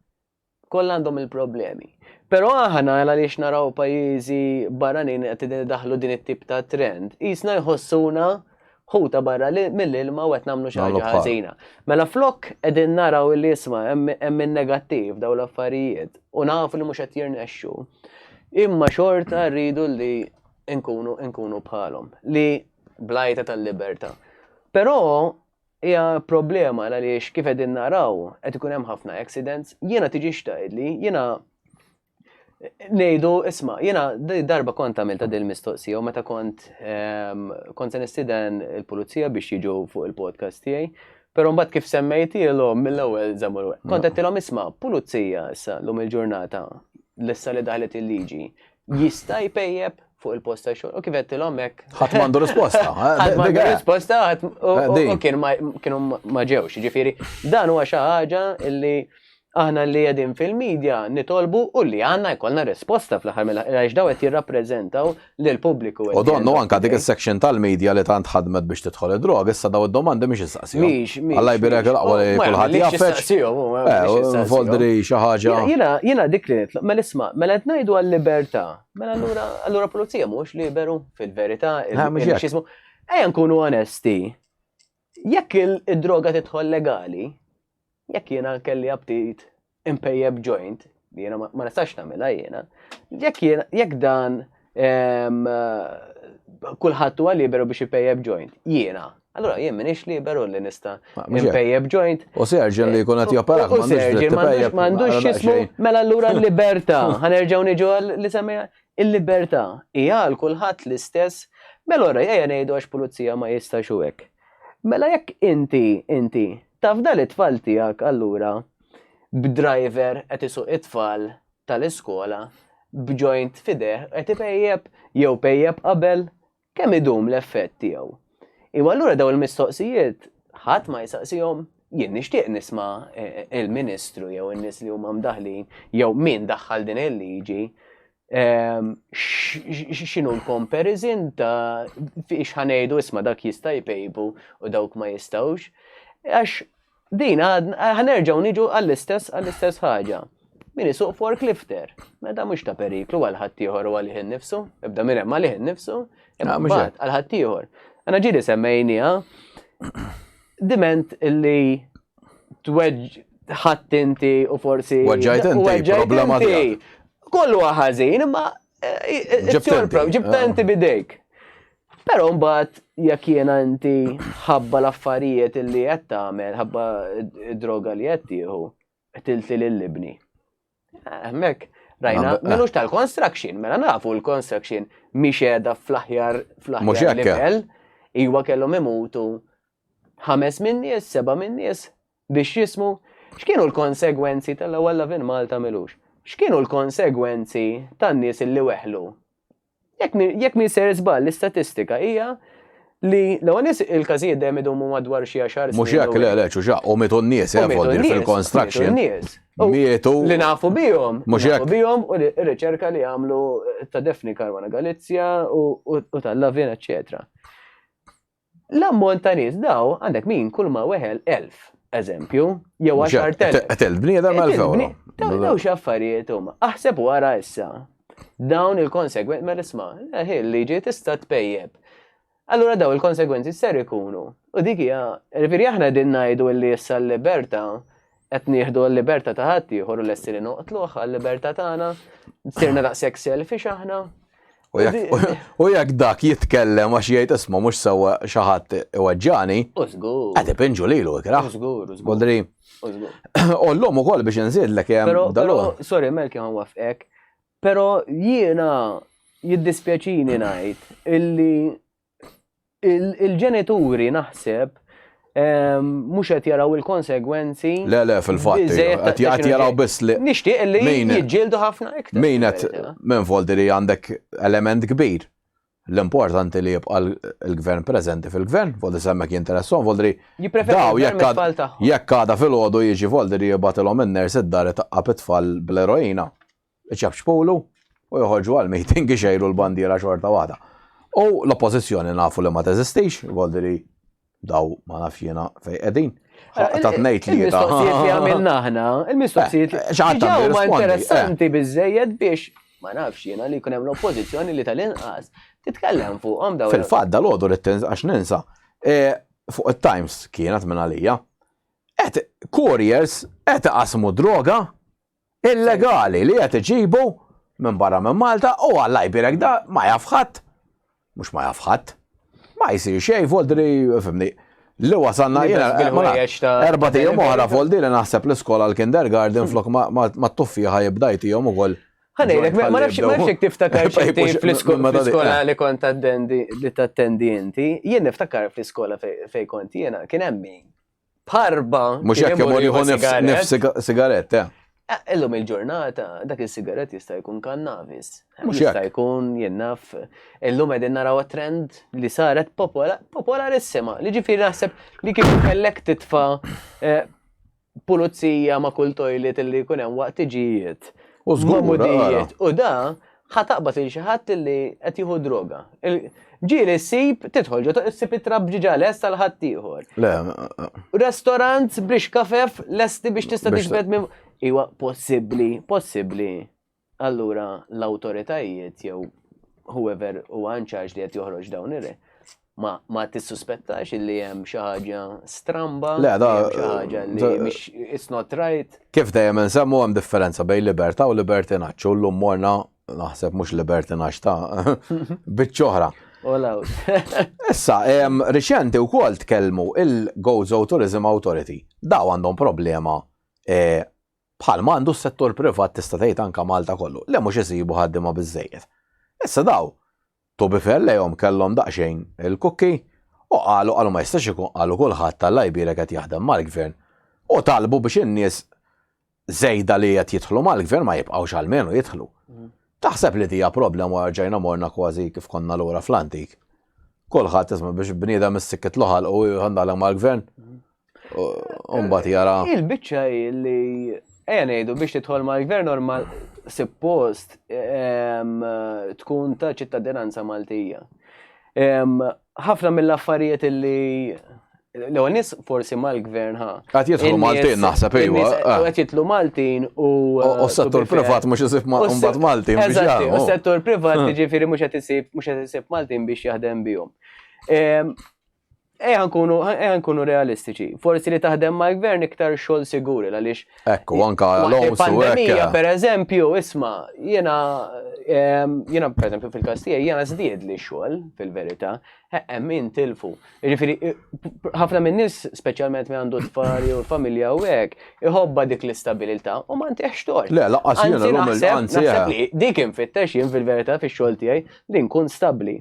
għandhom il-problemi. Però aħna għaliex naraw pajjiżi barranin qed daħlu din it-tip ta' trend, jisna jħossuna ħuta barra mill-ilma u qed nagħmlu xi ħaġa ħażina. Mela flok qegħdin naraw li isma' hemm in-negattiv dawn l-affarijiet u nafu li mhux qed jirnexxu. Imma xorta rridu li nkunu bħalhom, li blajta tal-libertà. Però hija problema għaliex kif qegħdin naraw qed ikun hemm ħafna accidents, jiena tiġi xtaqidli, jiena ngħidu isma' jiena darba kont għamilta din mistoqsija u meta kont se nistieden il-pulizija biex jiġu fuq il-podcast tiegħi, però mbagħad kif semmejtilhom mill-ewwel żammur. Kont qedtilhom isma' pulizija issa lum il-ġurnata l-issa li daħlet il-liġi jista' jpejjeb fuq il-post ta' xogħol. U kif qedtilhom hekk. Ħadd m'għandu risposta. Ħadd m'għandu risposta u kienu ma ġewx. Jiġifieri dan huwa xi ħaġa illi aħna li qegħdin fil-medja nitolbu u li għandna jkollna risposta fl-aħħar għax daw qed jirrappreżentaw lill-pubbliku. U donnu anke dik is-section tal-medja li tant ħadmet biex tidħol id-drog, issa daw id-domandi mhix issaqsihom. Mhix. Alla jbirek il-qwa li kulħadd jaffeċ. Foldri xi ħaġa. Jiena dik li nitlob, mela isma', mela qed ngħidu għall-libertà. Mela allura pulizija mhux liberu fil-verità il-xismu. Ejja nkunu onesti. Jekk id-droga tidħol legali, jekk jiena kelli aptit impejjeb joint, jiena ma nistax nagħmilha jiena, jekk dan kulħadd huwa liberu biex ipejjeb joint, jiena. Allura jien m'iniex liberu li nista' impejjeb joint. U serġen li jkun qed joperak m'għandux x'ismu mela allura l-libertà. Ħanerġgħu niġu li semmejha il-libertà hija għal kulħadd l-istess. Mela ora ejja ngħidu għax pulizija ma jistax u hekk. Mela jekk inti taf dal it-tfal tiegħek allura b'driver qed isuq it-tfal tal-iskola b'joint fideh qed ipejjeb jew pejjeb qabel kemm idum l-effett tiegħu. Imma allura daw il-mistoqsijiet ħadd ma jsaqsihom jien nixtieq nisma' il-Ministru jew in-nies li huma mdaħlin jew min daħħal din il-liġi x'inhu l-comparison ta' fiex ħanejdu isma' dak jista' jpejbu u dawk ma jistgħux. Għax din ħanerġgħu niġu għall-istess ħaġa. Min isuq forklifter, meta mhux ta' periklu għal ħadd ieħor u għalih innifsu, ibda minn hemm għalih innifsu, imma mbagħad għal ħadd ieħor. Ana ġieli semmejniha diment illi ħadd inti u forsi. Weġġajt inti, problema tiegħek. Kollu ħażin, imma ġibta inti bidejk. Però mbagħad jekk jiena inti ħabba l-affarijiet li qed tagħmel, ħabba d-droga li qed tieħu, tilti lill-libni. Hemmhekk rajna m'għandux tal-construction, mela nafu l-construction mhix qiegħda fl-aħjar livell, iwa kellhom imutu 5 min nies, 7 min nies biex jismu x'kienu l-konsegwenzi tal-ewwel Lavin Malta milux. X'kienu l-konsegwenzi tan-nies illi weħlu? Jekk mi ser żball l-istatistika hija li l-ewwel nies il-każijiet dejjem idumu madwar xi 10 snin. Mhux hekk le ċuxa, u mietu n-nies voldir fil-construction. Mietu li nafu bihom. Mhux hekk. Bihom u r-riċerka li għamlu ta' Defni Caruana Galizja u tal-Lavin, eċċetera. L-ammont ta' nies daw għandek min kull ma weħel 1000, eżempju, jew 10,000. Qed bniedem 1000 euro. Daw x'affarijiet huma. Aħseb wara issa. Dawn il-konsegwenzi, ma nisma, liġi tista' tpejjeb. Allura daw il-konsegwenzi ser ikunu. U dik hija, riferi aħna din ngħidu li issa l-libertà qed nieħdu l-libertà ta' ħadd ieħor u lesti li noqtluh għall-libertà tagħna, sirna daqshekk selfish aħna. U jekk dak jitkellem għax jgħid isma' mhux sewwa xi ħadd iweġġani, qed ipinġu lilu ikraħ. Żgur. Boldri. U l-lum ukoll biex inżidlek hemm dalgħu. Sorry, Melki ħanwafqek. Pero jiena jiddispjaċini ngħid illi il-ġenituri naħseb mhux qed jaraw il-konsegwenzi. Le fil-fatt qed jaraw biss li nixtieq illi jiġġieldu ħafna iktar. Min qed minn Volderi għandek element kbir. L-importanti li jibqa' l-gvern preżenti fil-gvern, Volderi semmek jinteressom, Volderi daw jekk għada filgħodu jiġi Volderi jibgħatilhom in-ners id-dar itaqqab it-tfal bl-eroina. Iċabx Polu u joħorġu għal-mejtin għixejru l-bandiera xorta għada. U l-oppozizjoni nafu li ma teżistix, Volderi daw ma nafx jiena fej qegħdin. Ta' tnejt li il-mistoqsijiet li għamilna aħna, il-mistoqsijiet ġew ma interessanti biżejjed biex ma nafx jiena li jkun hemm l-oppożizzjoni li tal-inqas titkellem fuqhom daw. Fil-fatt dal-għodu għax ninsa fuq it-Times kienet minn għalija. Couriers qed iqasmu droga illegali li qed iġibu minn barra minn Malta u Alla jbirek da ma jafħat. Mhux ma jafħat. Ma jsir xejn Volderi fimni. Li wasanna jiena 4 ijiem oħra Volderi naħseb l-iskola l-kindergarten flok ma t-tuffija ħajibdajtihom ukoll. Ħanejlek, ma nafx jekk tiftakar fl-iskola li kont tattendi inti. Jien niftakar fl-iskola fejn kont jiena kien hemm min. Parba. Mhux jekk imur jieħu nif sigarett. Illum il-ġurnata, dak il-sigaret jista' jkun kannabis. Jista' jkun jennaf. Illum qegħdin naraw trend li saret popolarissima. Li ġifieri naħseb li kif kellek titfa' pulizija ma' kull toilet li jkun hemm waqt tiġijiet. U żgur. U da ħataqbad il xi ħadd li qed jieħu droga. Ġieli ssib tidħol ġo issib it-trab ġiġa lest tal ħadd ieħor. Restorant biex kafef lesti biex tista' tiġbed minn. Iwa possibbli. Allura l-awtoritajiet jew whoever huwa in charge li qed joħroġ dawn ma tissuspettax li hemm xi ħaġa stramba, xi ħaġa li mhix it's not right. Kif dejjem insemmu hemm differenza bejn libertà u libertinaġġ u llum morna naħseb mhux libertinaġġ ta' biċ-ċoħra. Issa, riċenti wkoll tkellmu il-Gozo Tourism Authority. Daw għandhom problema bħalma għandu s-settur privat tista' tgħid anke Malta kollu. Le mhux isibu ħaddiema biżżejjed. Issa daw Tobi fellejhom kellhom daqsxejn il-kukki u qalu ma jistax ikun qalu kulħadd tal-lajbira qed jaħdem mal-gvern u talbu biex in-nies żejda li qed jidħlu mal-gvern ma jibqgħux għalmenu jidħlu. Taħseb li hija problema ġejna morna kważi kif konna lura fl-antik. Kulħadd isma' biex bniedem is-sikket loħal u jħandalek mal-gvern. U mbagħad jara. Il-biċċa li ngħidu biex tidħol mal-gvern normal suppost tkun ta' ċittadinanza Maltija. Ħafna mill-affarijiet li l-ewwel nies forsi mal-gvern Qed jidħlu Maltin naħseb ejwa. Qed jidħlu Maltin u s-settur privat mhux isib mbagħad Maltin biex jaħdmu. U s-settur privat jiġifieri mhux qed isib Maltin biex jaħdem bihom. nkunu realistiċi. Forsi li taħdem ma' gvern iktar xogħol siguri għaliex. Ekku, anka l-għom pandemija, per eżempju, isma, jiena per eżempju fil-Kastija, jiena żdied li xogħol fil-verità, hemm intilfu. Jiġifieri ħafna minn nies speċjalment min għandu tfal jew familja u hekk, iħobba dik l-istabilità u ma ntieħx tort. Le, laqqas jiena naħseb li dik infittex jien fil-verità fix-xogħol tiegħi li nkun stabbli.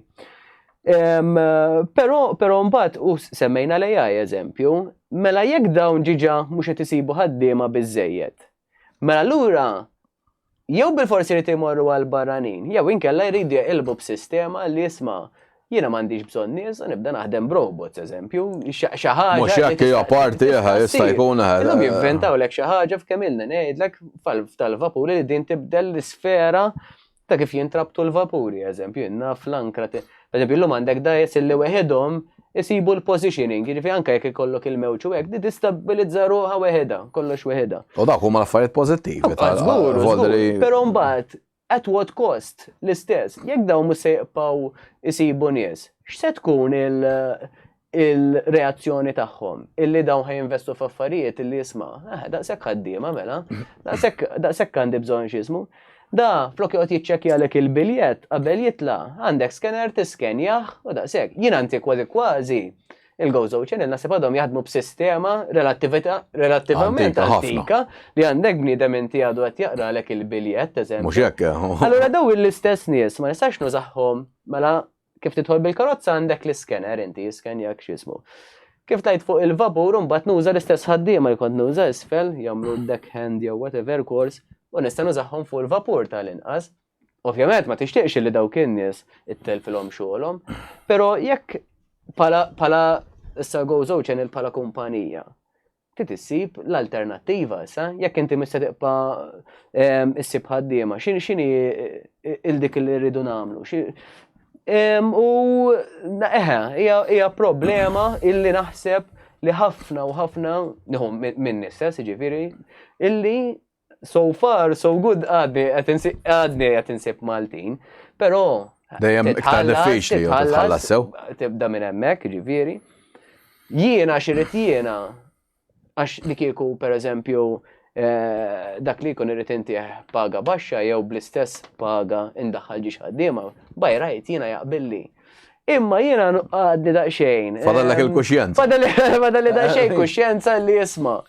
Pero mbagħad u semmejna l-AI eżempju, mela jekk dawn ġiġa mhux qed isibu ħaddiema biżejjed. Mela allura jew bil-forsi li timorru għal barranin, jew inkella jridu jaqilbu b'sistema li jisma' jiena m'għandix bżonn nies u nibda naħdem b'robots eżempju, xi ħaġa. Mhux jekk hija parti jista' jkun Illum jivventawlek xi ħaġa f'kemilna ngħidlek tal-vapuri li din tibdel l-isfera ta' kif jintrabtu l-vapuri, eżempju, jenna fl-ankra. Eżempju, l-lum għandek dajes li weħedhom isibu l-positioning, jiġifieri anke jekk ikollok il-mewġ u hekk, di tistabilizza ruħha weħeda, kollox weħeda. U dak huma l-affarijiet pożittivi żgur. Però mbagħad at what cost l-istess, jekk dawn mhux se jibqgħu isibu nies, x'se tkun il-reazzjoni tagħhom illi dawn ħajinvestu f'affarijiet illi jisma' daqshekk ħaddiema mela, daqshekk għandi bżonn x'ismu. Da, flok joqgħod jiċċekkjalek il-biljett qabel jitla' għandek scanner tiskenjah u daqshekk. Jien għandi kważi il-Gozo Channel naħseb għadhom jaħdmu b'sistema relattivament antika li għandek bniedem inti għadu qed jaqralek il-biljett eżempju. Mhux hekk. Allura daw l-istess nies ma nistax nużaħħom mela kif tidħol bil-karozza għandek l-iskenner inti jiskenjak x'ismu. Kif tajt fuq il-vapur u mbagħad nuża l-istess ħaddiema li kont nuża isfel jagħmlu deckhand jew whatever course. U nista' nużaħħom fuq il-vapur tal-inqas. Ovvjament ma tixtieqx li dawk in-nies ittelfilhom xogħolhom, però jekk bħala issa Gozo Channel bħala kumpanija tissib l-alternattiva issa jekk inti mista tibqa' issib ħaddiema x'inhi il-dik li rridu nagħmlu. Hija problema illi naħseb li ħafna u ħafna minn nistess jiġifieri illi so far, so good għadni qed insib Maltin, però dejjem iktar diffiċli titħallas sew. Tibda minn hemmhekk, jiġifieri. Jiena x'irid jiena għax li kieku pereżempju dak li jkun irid intih paga baxxa jew bl-istess paga indaħħal ġiex ħaddiema, bajrajt jiena jaqbilli. Imma jiena għaddi daqsxejn. Fadallek il-kuxjenza. Fadalli daqsxejn kuxjenza li jisma'.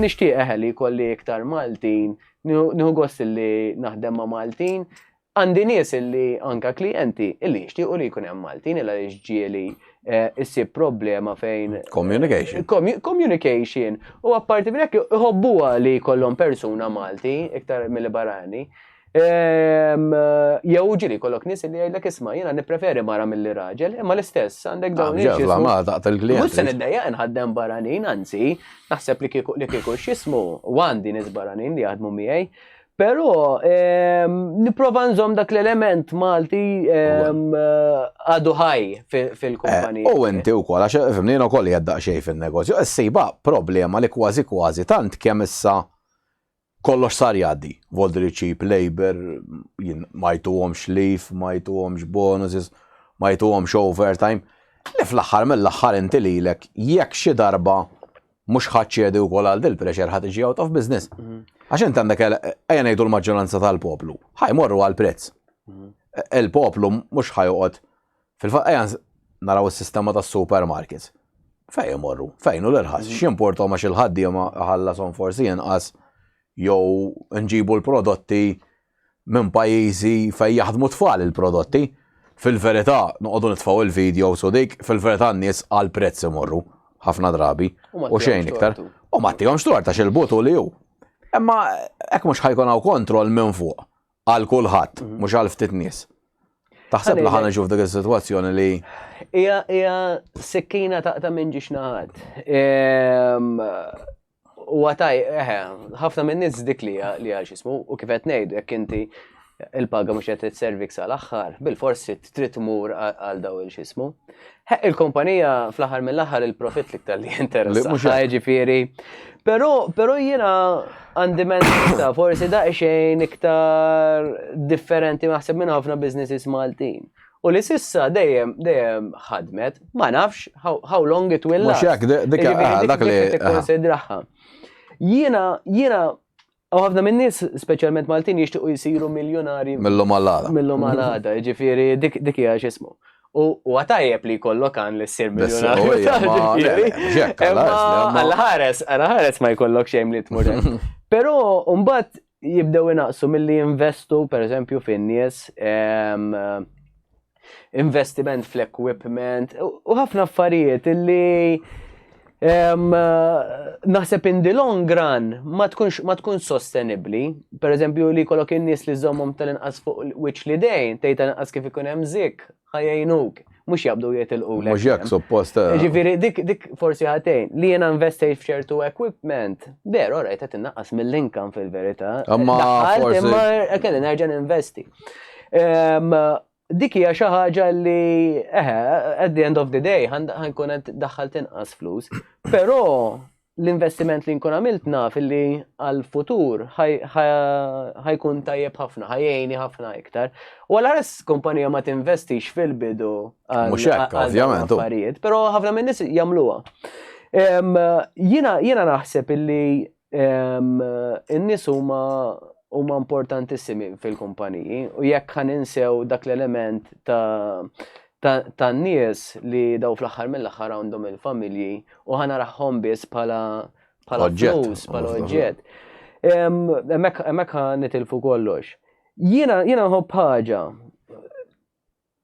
Nixtieq li kolli iktar Maltin, nieħu gost li naħdem ma' Maltin. Għandi nies illi anka klijenti illi jixtiequ li jkun hemm Maltin illa ġieli issib problema fejn communication. U apparti minn hekk iħobbuha li jkollhom persuna Malti iktar mill-barani. Jew ġiri kollok nies li jgħidlek isma' jiena nippreferi mara milli raġel, imma l-istess għandek dawn il-klient. Mhux se niddejjaq inħaddem barranin, anzi, naħseb li kieku x'ismu għandi nies barranin li jaħdmu miegħi, però nipprova nżomm dak l-element Malti għadu ħaj fil-kumpanija. U inti wkoll għax fimnien ukoll jeddaq xejn fin-negozju, issejba problema li kważi tant kemm issa kollox sar jgħaddi, voluntary cheap labor, ma jtuhomx leave, ma jtuhomx bonuses, ma jtuhomx overtime. Li fl-aħħar mill-aħħar inti lilek jekk xi darba mhux ħadd wkoll għal dil-pressure ħadd iġi out of business. Għax inti għandek ejja ngħidu l-maġġoranza tal-poplu, ħajmorru għal prezz. Il-poplu mhux ħajqgħod fil-fatt ejja naraw is-sistema tas-supermarkets. Fejn imorru, fejn hu l-irħas, x'importom għax il-ħaddiema ħallasom forsi inqas jew nġibu l-prodotti minn pajjiżi fejn jaħdmu tfal il-prodotti. Fil-verità, noqogħdu nitfgħu il-video so dik fil-verità n-nies għal prezz imorru ħafna drabi u xejn iktar. U ma tihomx tort għax il-butu li hu. Imma hekk mhux ħajkun hawn kontroll minn fuq għal kulħadd, mhux għal ftit nies. Taħseb li ħana ġuf dik is-sitwazzjoni li hija sikkina ta' minn ġiex naħad. U għataj, ħafna minn nies dik li għal xismu, u kif qed ngħidu jekk inti il-paga mhux qed titservik sal-aħħar, bil-forsi trid tmur għal daw il-xismu. Il-kumpanija fl-aħħar mill-aħħar il-profitt l-iktar li jinteressa, jiġifieri. Però jiena għandi mentalità forsi daqsxejn iktar differenti naħseb minn ħafna businesses Maltin. u li sissa dejjem ħadmet, ma nafx how long it will Mhux last. hekk dik dak li tikkonsidraħħa. Jiena ħafna minn nies speċjalment Maltin jixtiequ jsiru miljonari millum għall-għada. millum għal-għada, ġifieri dik hija x'ismu. U għatajjeb li jkollok għan li ssir miljonarju. Għal-ħares ma jkollok xejn li tmur. Però mbagħad jibdew inaqsu milli investu pereżempju fin-nies, investiment fl-equipment u ħafna affarijiet illi naħseb in the long run ma tkun sostenibbli. Pereżempju li jkollok in-nies li żommhom tal-inqas fuq wiċċ li dejn, tgħid tal-inqas kif ikun hemm żikk, ħajjejnuk, mhux jabdu jitilqulek. Mhux jekk suppost. Ġifieri dik forsi ħatejn li jiena investejt f'ċertu equipment, veru rajt qed innaqqas mill-income fil-verità. Imma forsi kelli nerġa' ninvesti. Dik hija xi ħaġa li at the end of the day ħankun qed daħħalt inqas flus, però l-investiment li nkun għamilt naf li għal-futur ħajkun tajjeb ħafna, ħajjejni ħafna iktar. U għal-ħares kumpanija ma tinvestix fil-bidu għal-affarijiet, però ħafna minn nies jagħmluha. Jiena naħseb illi n-nies huma importantissimi fil-kumpaniji u jekk ħaninsew dak l-element tan-nies li daw fl-aħħar mill-aħħar għandhom il-familji u ħanaraħħom biss bħala flus, bħala oġġett. Hemmhekk nitilfu kollox. Jiena nħobb ħaġa.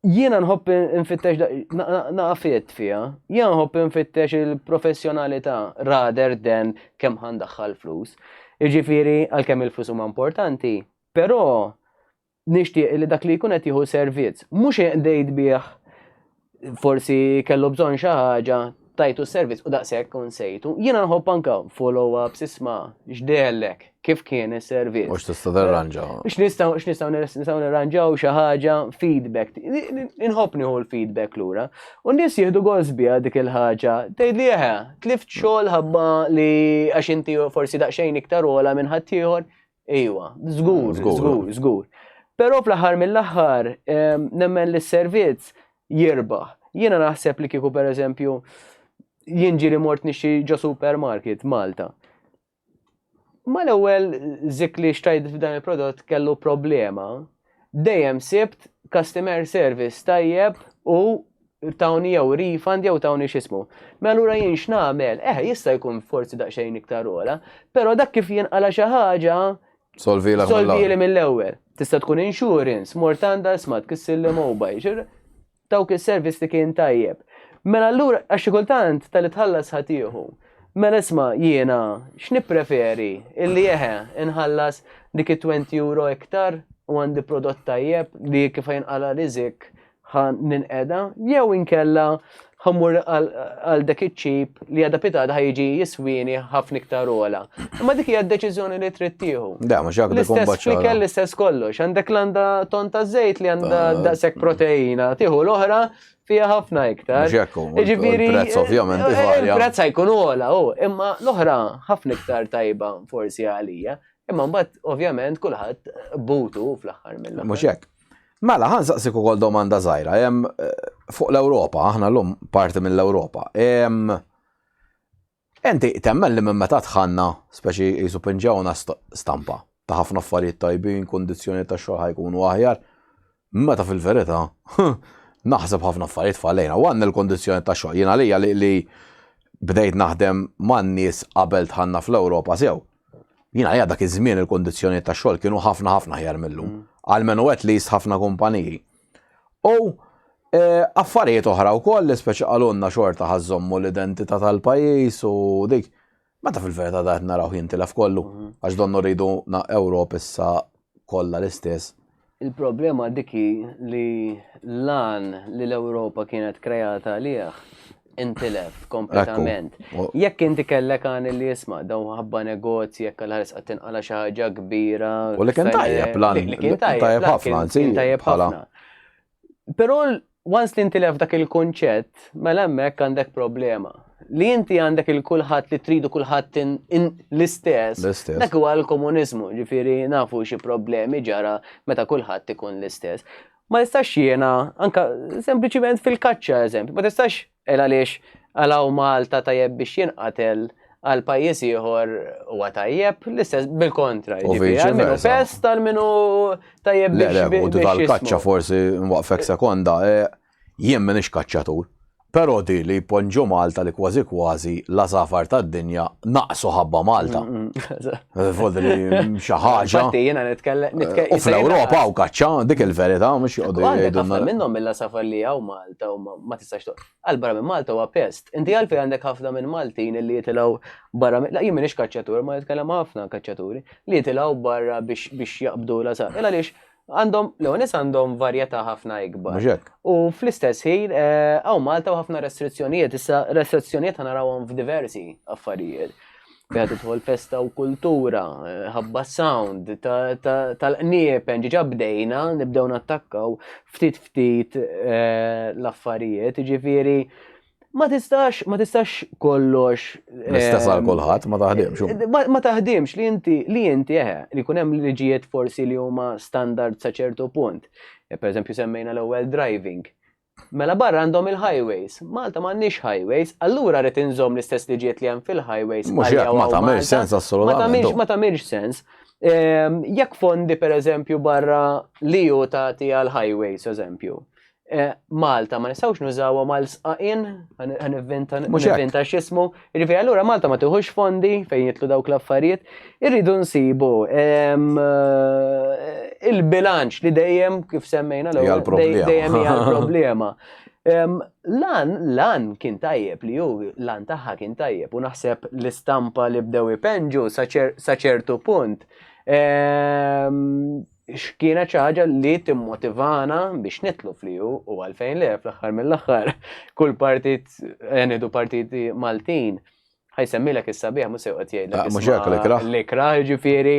Jiena nħobb infittex naqafiet fiha. Jiena nħobb infittex il-professjonalità rather than kemm ħandaħħal flus. Jiġifieri għalkemm il-flus huma importanti, però nixtieq li dak li jkun qed jieħu servizz, mhux dejt bih forsi kellu bżonn xi ħaġa tajtu servizz u daqshekk nsejtu. Jiena nħobb anke follow-ups isma' x'dellek, kif kien is-servizz. Mhux tista' tirranġaw. X'nistgħu nirranġaw xi ħaġa, feedback. Inħobb nieħu l-feedback lura. U nies jieħdu gosbija dik il-ħaġa, tgħidli tlift xogħol ħabba li għax inti forsi daqsxejn iktar ola minn ħadd ieħor. Ejwa, żgur. Però fl-aħħar mill-aħħar nemmen li s-servizz jirbaħ. Jiena naħseb li kieku pereżempju jien ġieli mort nixtri ġo supermarket Malta. Ma l-ewwel zik li xtrajt f'dan il-prodott kellu problema, dejjem sibt customer service tajjeb u tawni jew refund jew tawni x'ismu. Ma allura jien x'nagħmel? Jista' jkun forsi daqsxejn iktar ola, però dak kif jinqala xi ħaġa solvili mill-ewwel. Tista' tkun insurance, mort għandha sma tkissilli mobile, dawk is-service li kien tajjeb. Mela allura għax xi kultant tal-itħallas ħatieħu. Mela isma' jiena x'nippreferi illi inħallas dik €20 iktar u għandi prodott tajjeb li kif jinqala riżik ninqeda jew inkella ħammur għal dak iċ-ċip li għadha pitada ħajġi jiswini ħafna iktar ola. Imma dik hija d-deċiżjoni li trid tieħu. L-istess flikel l-istess kollox, għandek l-għandha tonta żejt li għandha daqshekk proteina, tieħu l-oħra fiha ħafna iktar. Il-prezz ovvjament ivarja. Il-prezz ħajkun ola, imma l-oħra ħafna iktar tajba forsi għalija, imma mbagħad ovvjament kulħadd butu fl-aħħar mill-aħħar. Mhux hekk. Mela, ħansaqsik ukoll domanda żgħira, hemm fuq l-Ewropa, aħna llum parti mill-Ewropa. Enti temmen li minn meta tħanna, speċi jisu pinġawna stampa ta' ħafna affarijiet tajbin, kundizzjoni ta' xogħol ħajkunu aħjar, meta fil-verità naħseb ħafna affarijiet fallejna. U għandna l-kundizzjoni ta' xogħol. Jiena lija li bdejt naħdem man-nies qabel tħanna fl-Ewropa sew. Jiena lija dak iż-żmien il-kundizzjoni ta' xogħol kienu ħafna aħjar millum. Għalmenu għet li ħafna kumpaniji. U affarijiet oħra wkoll li speċi għalunna xorta ħażommu l-identità tal-pajjiż u dik. Meta fil-verità qed naraw jintilef kollu għax donnu rridu Ewropa issa kollha l-istess. Il-problema diki li lan li l-Ewropa kienet krejata għalih intilef kompletament. Jekk inti kellek għan li jisma' daw ħabba negozji jekk għal-ħares qed tinqala xi ħaġa kbira. U li kien tajjeb ħafna. Però once li intilef dak il-kunċett, mela hemmhekk għandek problema. Li inti għandek il-kulħadd li tridu kulħadd l-istess, dak huwa l-komuniżmu, ġifieri nafu xi problemi ġara meta kulħadd ikun l-istess. ma tistax jiena, anka sempliċiment fil-kaċċa eżempju, ma tistax għaliex għalaw Malta tajjeb biex jinqatel għal pajjiż ieħor huwa tajjeb, l-istess bil-kontra. Għal-minu fest, għal-minu tajjeb biex. U tal-kaċċa forsi nwaqfek sekonda, jien m'inhiex kaċċatur. Però di li jponġu Malta li kważi la safar tad-dinja naqsu ħabba Malta. Fodli xi ħaġa. U fl-Ewropa hawn kaċċa dik il-verità mhux joqgħdu jgħidulna. Minnhom mill-safar li hawn Malta u ma tistax għal barra minn Malta huwa pest. Inti għalfejn għandek ħafna minn Maltin li jitilgħu barra la jien m'iniex kaċċatur, ma jitkellem ħafna kaċċaturi li jitilgħu barra biex jaqbdu la safar. Għaliex l-għonis għandhom varjetà ħafna ikbar. U fl-istess ħin, għaw Malta u ħafna restrizzjonijiet, issa restrizzjonijiet ħanarawhom f'diversi affarijiet. Bħed idħol festa u kultura, ħabba sound, tal-qniepen, ġiġa bdejna, nibdew nattakkaw ftit l-affarijiet, ġifieri ma tistax kollox. L-istess għal kulħadd ma taħdimx. Ma taħdimx li inti li kun hemm liġijiet forsi li huma standard sa ċertu punt. Per eżempju semmejna l-ewwel driving. Mela barra għandhom il-highways. Malta m'għandniex highways, allura rrid inżomm l-istess liġijiet li hemm fil-highways. Mhux hekk ma tagħmilx sens assolutament. Ma tagħmilx sens. Jekk fondi per eżempju barra li hu tagħti għal highways eżempju. Malta ma nistgħux nużawhom għal sqaqin, ħanivvinta x'ismu. Jiġifieri allura Malta ma tieħux fondi fejn jitlu dawk l-affarijiet, irridu nsibu il-bilanċ li dejjem kif semmejna dejjem hija l-problema. Lan kien tajjeb li lan tagħha kien tajjeb u naħseb l-istampa li bdew ipenġu sa ċertu punt. X'kienet xi ħaġa li timmotivana biex nitlu flihu u għalfejn le fl-aħħar mill-aħħar kull partit nieħdu partiti Maltin ħajsemmilek is-sabiħ mhux se joqgħod jgħidlek l-ikrah ġifieri.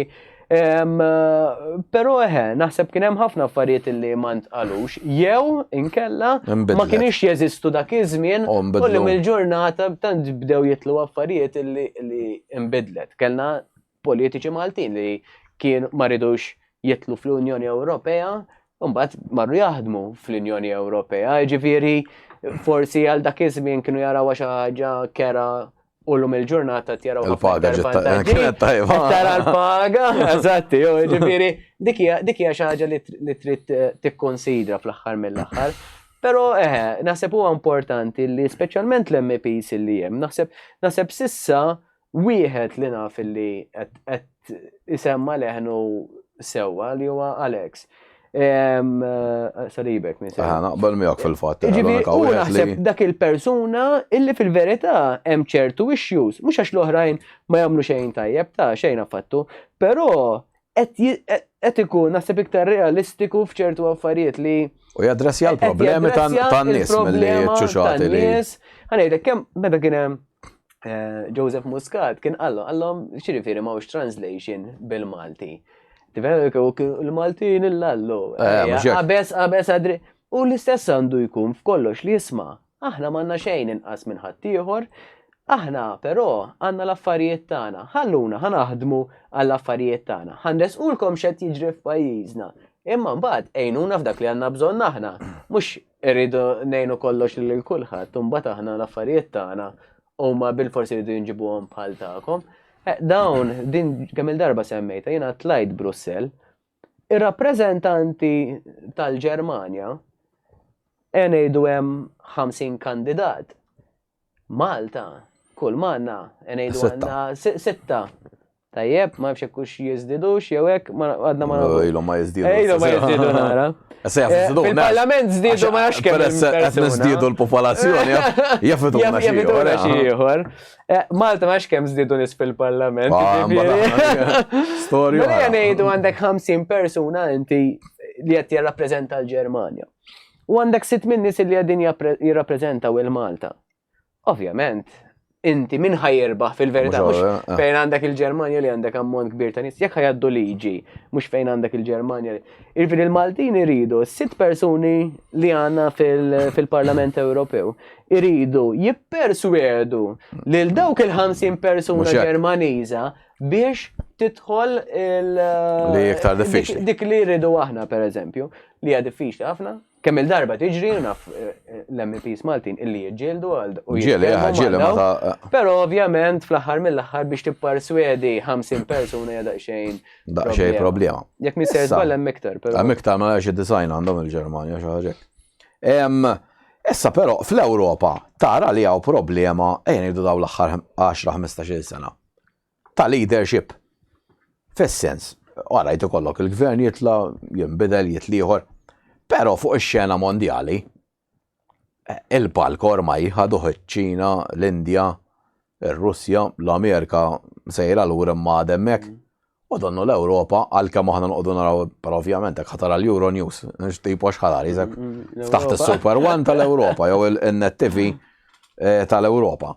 Però naħseb kien hemm ħafna affarijiet li ma ntqalux jew inkella ma kienx jeżistu dak iż-żmien u li mill-ġurnata tant bdew jitlu affarijiet li inbidlet. Kellna politiċi Maltin li kien ma ridux jitlu fl-Unjoni Ewropea, u mbagħad marru jaħdmu fl-Unjoni Ewropea, ġifieri forsi għal dak iż-żmien kienu jaraw xi ħaġa kera u llum il-ġurnata tjaraw il-paga kienet tajba. Tara l-paga, eżatti, ġifieri dik hija xi ħaġa li trid tikkonsidra fl-aħħar mill-aħħar. Però naħseb huwa importanti li speċjalment l-MPs li hemm, naħseb sissa wieħed li naf li qed isemma leħnu sewwa li huwa Alex. Saribek nisem. Naqbel miegħek fil-fatt. U naħseb dak il-persuna illi fil-verità hemm ċertu issues, mhux għax l-oħrajn ma jagħmlu xejn tajjeb xejn affattu, però qed ikun naħseb iktar realistiku f'ċertu affarijiet li u jadressja l-problemi tan-nies milli ċuxati li. Ħanejdlek kemm meta kien hemm Joseph Muscat kien għallhom x'jiġifieri m'hawnx translation bil-Malti. Il-Maltin il-lallu. Għabes għadri. U l-istess għandu jkun f'kollox li jisma. Aħna manna xejn inqas minn ħaddieħor, aħna però għandna l-affarijiet tagħna. Ħalluna ħanaħdmu għall-affarijiet tagħna. Ħandesqulkom x'qed jiġri f'pajjiżna. Imma mbagħad għejnuna f'dak li għandna bżonn aħna. Mhux irridu ngħinu kollox lil kulħadd, u mbagħad aħna l-affarijiet tagħna huma bil-forsi jridu jinġibuhom bħal tagħkom. Dawn, din kemm il-darba semmejta, jiena tlajt Brussell, ir-rappreżentanti tal-Ġermanja ngħidu hemm 50 kandidat. Malta, kull manna ngħidu għandna 6. Tajjeb, ma nafx hekk jiżdiedux jew hekk għadna ma nagħmlu. Ilhom ma jiżdiedu. Ilhom ma jiżdiedu nara. Fil-Parlament żdiedu ma nafx kemm qed niżdiedu l-popolazzjoni jafiduna xi ieħor. Malta ma nafx kemm żdiedu nies fil-Parlament. Storja. Mela ngħidu għandek 50 persuna inti li qed jirrappreżenta l-Ġermanja. U għandek 6 min nies li qegħdin jirrappreżentaw il-Malta. Ovvjament, inti min ħajirbaħ fil-verità, mhux fejn għandek il-Ġermanja li għandek ammont kbir ta' nies, jekk ħajaddu liġi, mhux fejn għandek il-Ġermanja. Irfir il-Maltin iridu 6 persuni li għandna fil-Parlament Ewropew iridu jipperswedu lil dawk il-50 persuna Ġermaniża biex tidħol Li iktar diffiċli. dik li rridu aħna pereżempju, li hija diffiċli ħafna. Kemm il-darba tiġri naf l-MPs Maltin illi jiġġieldu għal Ġieli ma Però ovvjament fl-aħħar mill-aħħar biex tipparswedi 50 persuna hija daqsxejn problema. Jekk misser żball hemm iktar, però. Hemm iktar ma għax id-design għandhom il-Ġermanja xi ħaġa. Issa però fl-Ewropa tara li hawn problema ngħidu daw l-aħħar 10-15 sena ta' leadership. Fis-sens, rajt ikollok il-gvern jitla' jinbidel jitlieħor. Però fuq ix-xena mondjali, il-palk ormai ħaduh iċ-Ċina, l-Indja, ir-Russja, l-Amerika sejra lura imma hemmhekk. U donnu l-Ewropa għalkemm aħna noqogħdu naraw, però ovvjament hekk ħatara l-Euronews, tipo x'ħadar iżek ftaħt is-Super One tal-Ewropa jew il-Net TV tal-Ewropa.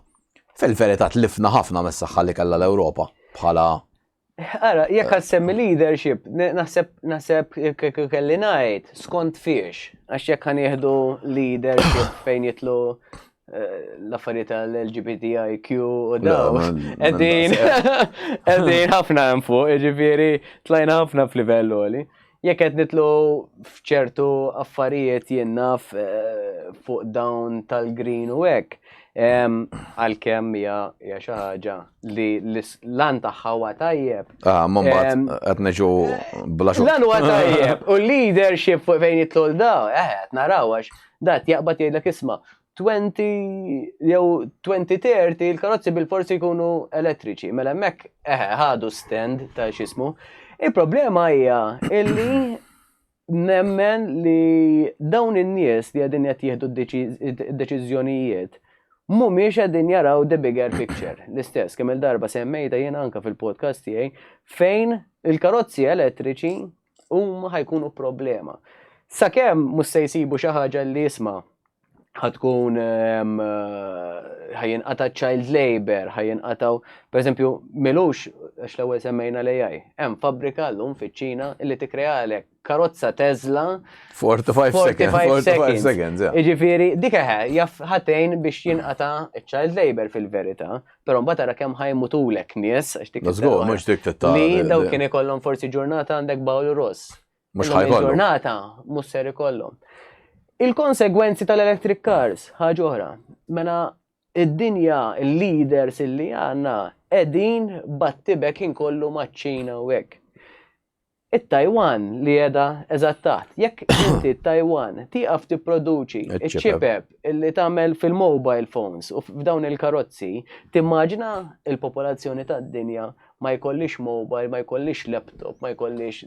Fil-verità tlifna ħafna mis-saħħa li kellha l-Ewropa bħala. Ara, jekk għassemmi leadership, naħseb kelli ngħid skont fiex, għax jekk għan jieħdu leadership fejn jitlu l-affarijiet tal-LGBTIQ u daw, għeddin ħafna fuq, ġifieri tlajna ħafna f'livellu li. Jekk qed nitlu f'ċertu affarijiet jinnaf fuq dawn tal-green u hekk. Għal-kem hija xi ħaġa li l-lan tagħha huwa tajjeb. Mbagħad qed neġu bla xogħol. L-lan huwa tajjeb u leadership fejn jitlu daw, qed naraw għax dat jaqbad jgħidlek isma' 20 jew 2030 il-karozzi bil-forsi jkunu elettriċi, mela hemmhekk ħadu stand ta' x'ismu. Il-problema hija illi nemmen li dawn in-nies li qegħdin qed jieħdu d-deċiżjonijiet mhumiex qegħdin jaraw the bigger picture. L-istess kemm il-darba semmejta jien anke fil-podcast tiegħi fejn il-karozzi elettriċi huma ħajkunu problema. Sakemm mhux se jsibu xi ħaġa li isma' ħatkun ħajinqata' child labor, ħajinqataw, pereżempju, milux għax l-ewwel semmejna l-AI. Hemm fabbrika llum fiċ-Ċina illi tikkrealek karozza Tesla 45 seconds. Jiġifieri dik ħatejn biex jinqata' child labor fil-verità, però mbagħad ara kemm ħajmutulek nies għax dik li daw kien ikollhom forsi ġurnata għandek Paolo Ross. Mhux ħajkollhom. Ġurnata mhux ser ikollhom. Il-konsegwenzi tal-electric cars, ħaġa oħra, mela id-dinja, il-leaders illi għandna qegħdin battibek inkollu maċ-Ċina u hekk. it-Taiwan li jeda eżattat. Jekk inti Taiwan tiqaf tipproduċi iċ-ċipep illi tagħmel fil-mobile phones u f'dawn il-karozzi, timmaġina il-popolazzjoni tad-dinja ma jkollix mobile, ma jkollix laptop, ma jkollix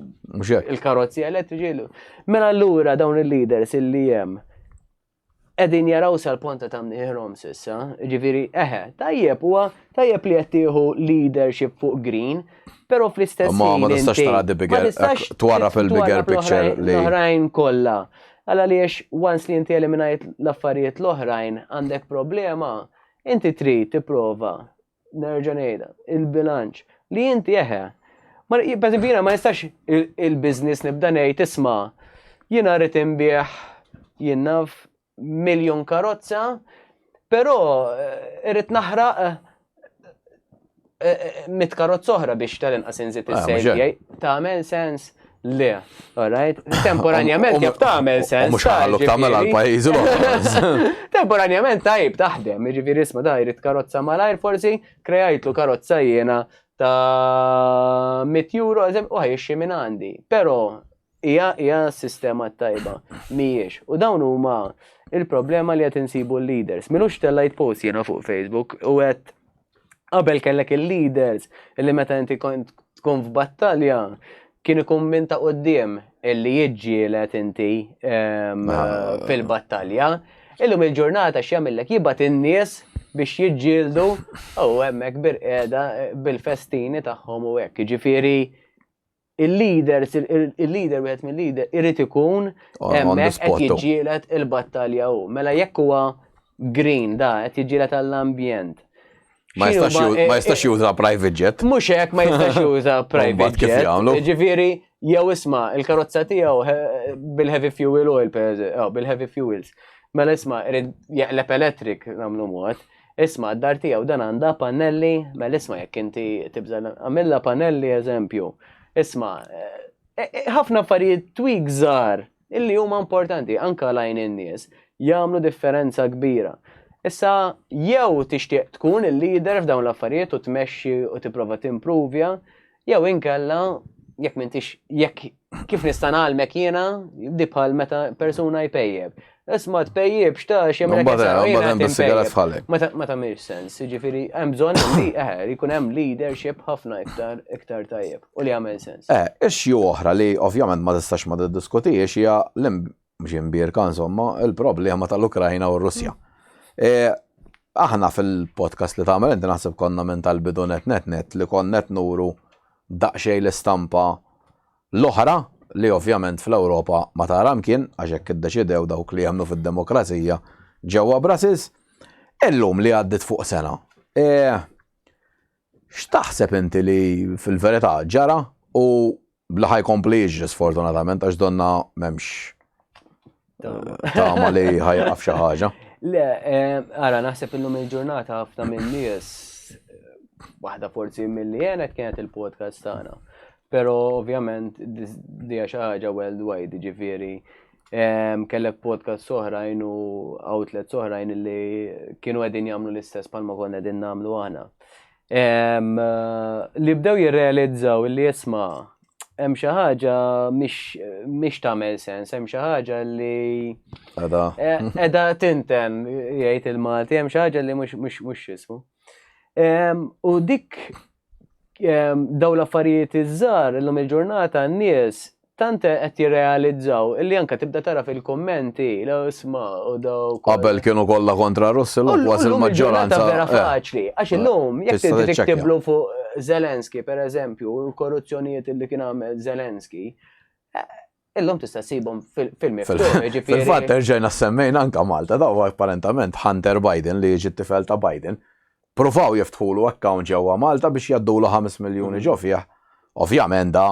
il-karozzi elettriċi. Mela allura dawn il-leaders illi hemm qegħdin jaraw sal-ponta ta' mnieħrhom s'issa, ġifieri tajjeb huwa tajjeb li qed tieħu leadership fuq green, però fl-istess ma tistax tara twarrab il-bigger picture li l-oħrajn kollha. Għaliex once li inti eliminajt l-affarijiet l-oħrajn għandek problema, inti trid tipprova nerġa' ngħidha il-bilanċ li inti pereżempju ma nistax il-business nibda ngħid isma' jiena rrid inbieħ jien naf 1,000,000 karozza, però irrid naħraq 100 karozza oħra biex tal-inqas inżid is-sejl tiegħi. Tagħmel sens? Le, alright? Temporanjament jaf tagħmel sens. Mhux ħallok tagħmel għall-pajjiż l-oħra. Temporanjament tajb taħdem, jiġifieri isma' da jrid karozza malajr forsi krejajtlu karozza jiena ta' €100 u ħajjexxi minn għandi. Però hija sistema tajba mhijiex. U dawn huma il-problema li qed insibu l-leaders. Minux tellajt post jiena fuq Facebook u qed qabel kellek il-leaders illi meta inti tkun f'battalja kien ikun minn ta' quddiem illi jiġġieled inti fil-battalja. Illum il-ġurnata x'jagħmellek jibgħat in-nies biex jiġġieldu hemmhekk birqiegħda bil-festini tagħhom u hekk. Jiġifieri il-leader wieħed mill-leader irid ikun hemmhekk qed jiġġieled il-battalja hu. Mela jekk huwa green qed jiġġieled għall-ambjent. Ma jistax juża private jet. Mhux hekk ma jistax juża private jet. Ġifieri jew isma' il-karozza tiegħu bil-heavy fuel oil bil-heavy fuels. Mela isma' irid jaqleb electric nagħmlu mod. Isma, d-dar tiegħu dan għandha pannelli, mela isma' jekk inti tibżal għamilla pannelli eżempju. Isma' ħafna affarijiet twig żgħar illi huma importanti anke lajn in-nies jagħmlu differenza kbira. Issa jew tixtieq tkun il-leader f'dawn l-affarijiet u tmexxi u tipprova timprovja, jew inkella jekk m'intix jekk kif nista' nagħlmek jiena jibdi bħal meta persuna jpejjeb. Isma' tpejjeb x'tax jemrek ma tagħmilx sens. Jiġifieri hemm bżonn li jkun hemm leadership ħafna iktar tajjeb u li jagħmel sens. Ixju oħra li ovvjament ma tistax ma tiddiskutix hija mhux imbierka insomma il-problema tal-Ukrajna u r-Russja. Aħna fil-podcast li tagħmel inti naħseb konna minn tal-bidu net li konna qed nuru daqsxejn l-istampa l-oħra li ovvjament fl-Ewropa ma taram kien għax hekk iddeċidew dawk li jagħmlu fid-demokrazija ġewwa Brussels, illum li għaddit fuq sena. X'taħseb inti li fil-verità ġara u bla ħajkompli jiġri sfortunatament għax donna m'hemmx tama li ħajqaf xi ħaġa. Le, ara naħseb illum il-ġurnata ħafna min-nies waħda forsi milli kienet il-podcast tagħna. Pero ovvjament dija xi ħaġa worldwide, ġifieri kellek podcast oħrajn u outlets oħrajn li kienu qegħdin jagħmlu l-istess bħalma konna qegħdin nagħmlu aħna. Li bdew jirrealizzaw li jisma' hemm xi ħaġa mhix tagħmel sens, hemm xi ħaġa li qiegħda tinten jgħid il-Malti, hemm xi ħaġa li mhux ismu. U dik daw l-affarijiet iż-żgħar illum il-ġurnata n-nies tant qed jirrealizzaw illi anke tibda tara fil-kummenti law isma' u daw qabel kienu kollha kontra Russi l kważi il-maġġoranza vera faċli għax illum jekk tiktiblu fuq Zelensky pereżempju u l-korruzzjonijiet illi kien għamel Zelensky illum tista' ssibhom fil-miftuħ ġifieri. Fil-fatt erġajna semmejna anke Malta daw apparentament Hunter Biden li jiġi t-tifel ta' Biden provaw jiftħulu account ġewwa Malta biex jaddulu 5 miljuni ġo fih. Ovvjament da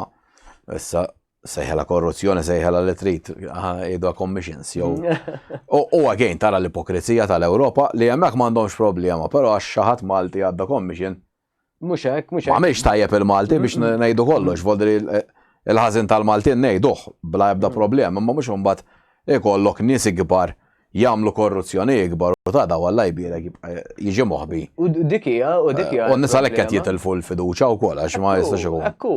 issa sejħela korruzzjoni sejħela li trid jgħidu commissions jew. U again tara l-ipokrizija tal-Ewropa li hemmhekk m'għandhomx problema, però għax xi ħadd Malti għadda commission. Mhux hekk. M'għamilx tajjeb il-Malti biex ngħidu kollox, vodri il-ħażin tal-Maltin ngħiduh bla ebda problema, imma mhux imbagħad ikollok nies ikbar jagħmlu korruzzjoni ikbar u ta' daw alla jbierek jiġi moħbi. U dik hija. U n-nisa lek qed jitilfu l-fiduċja wkoll għax ma jistax ikun. Ekku.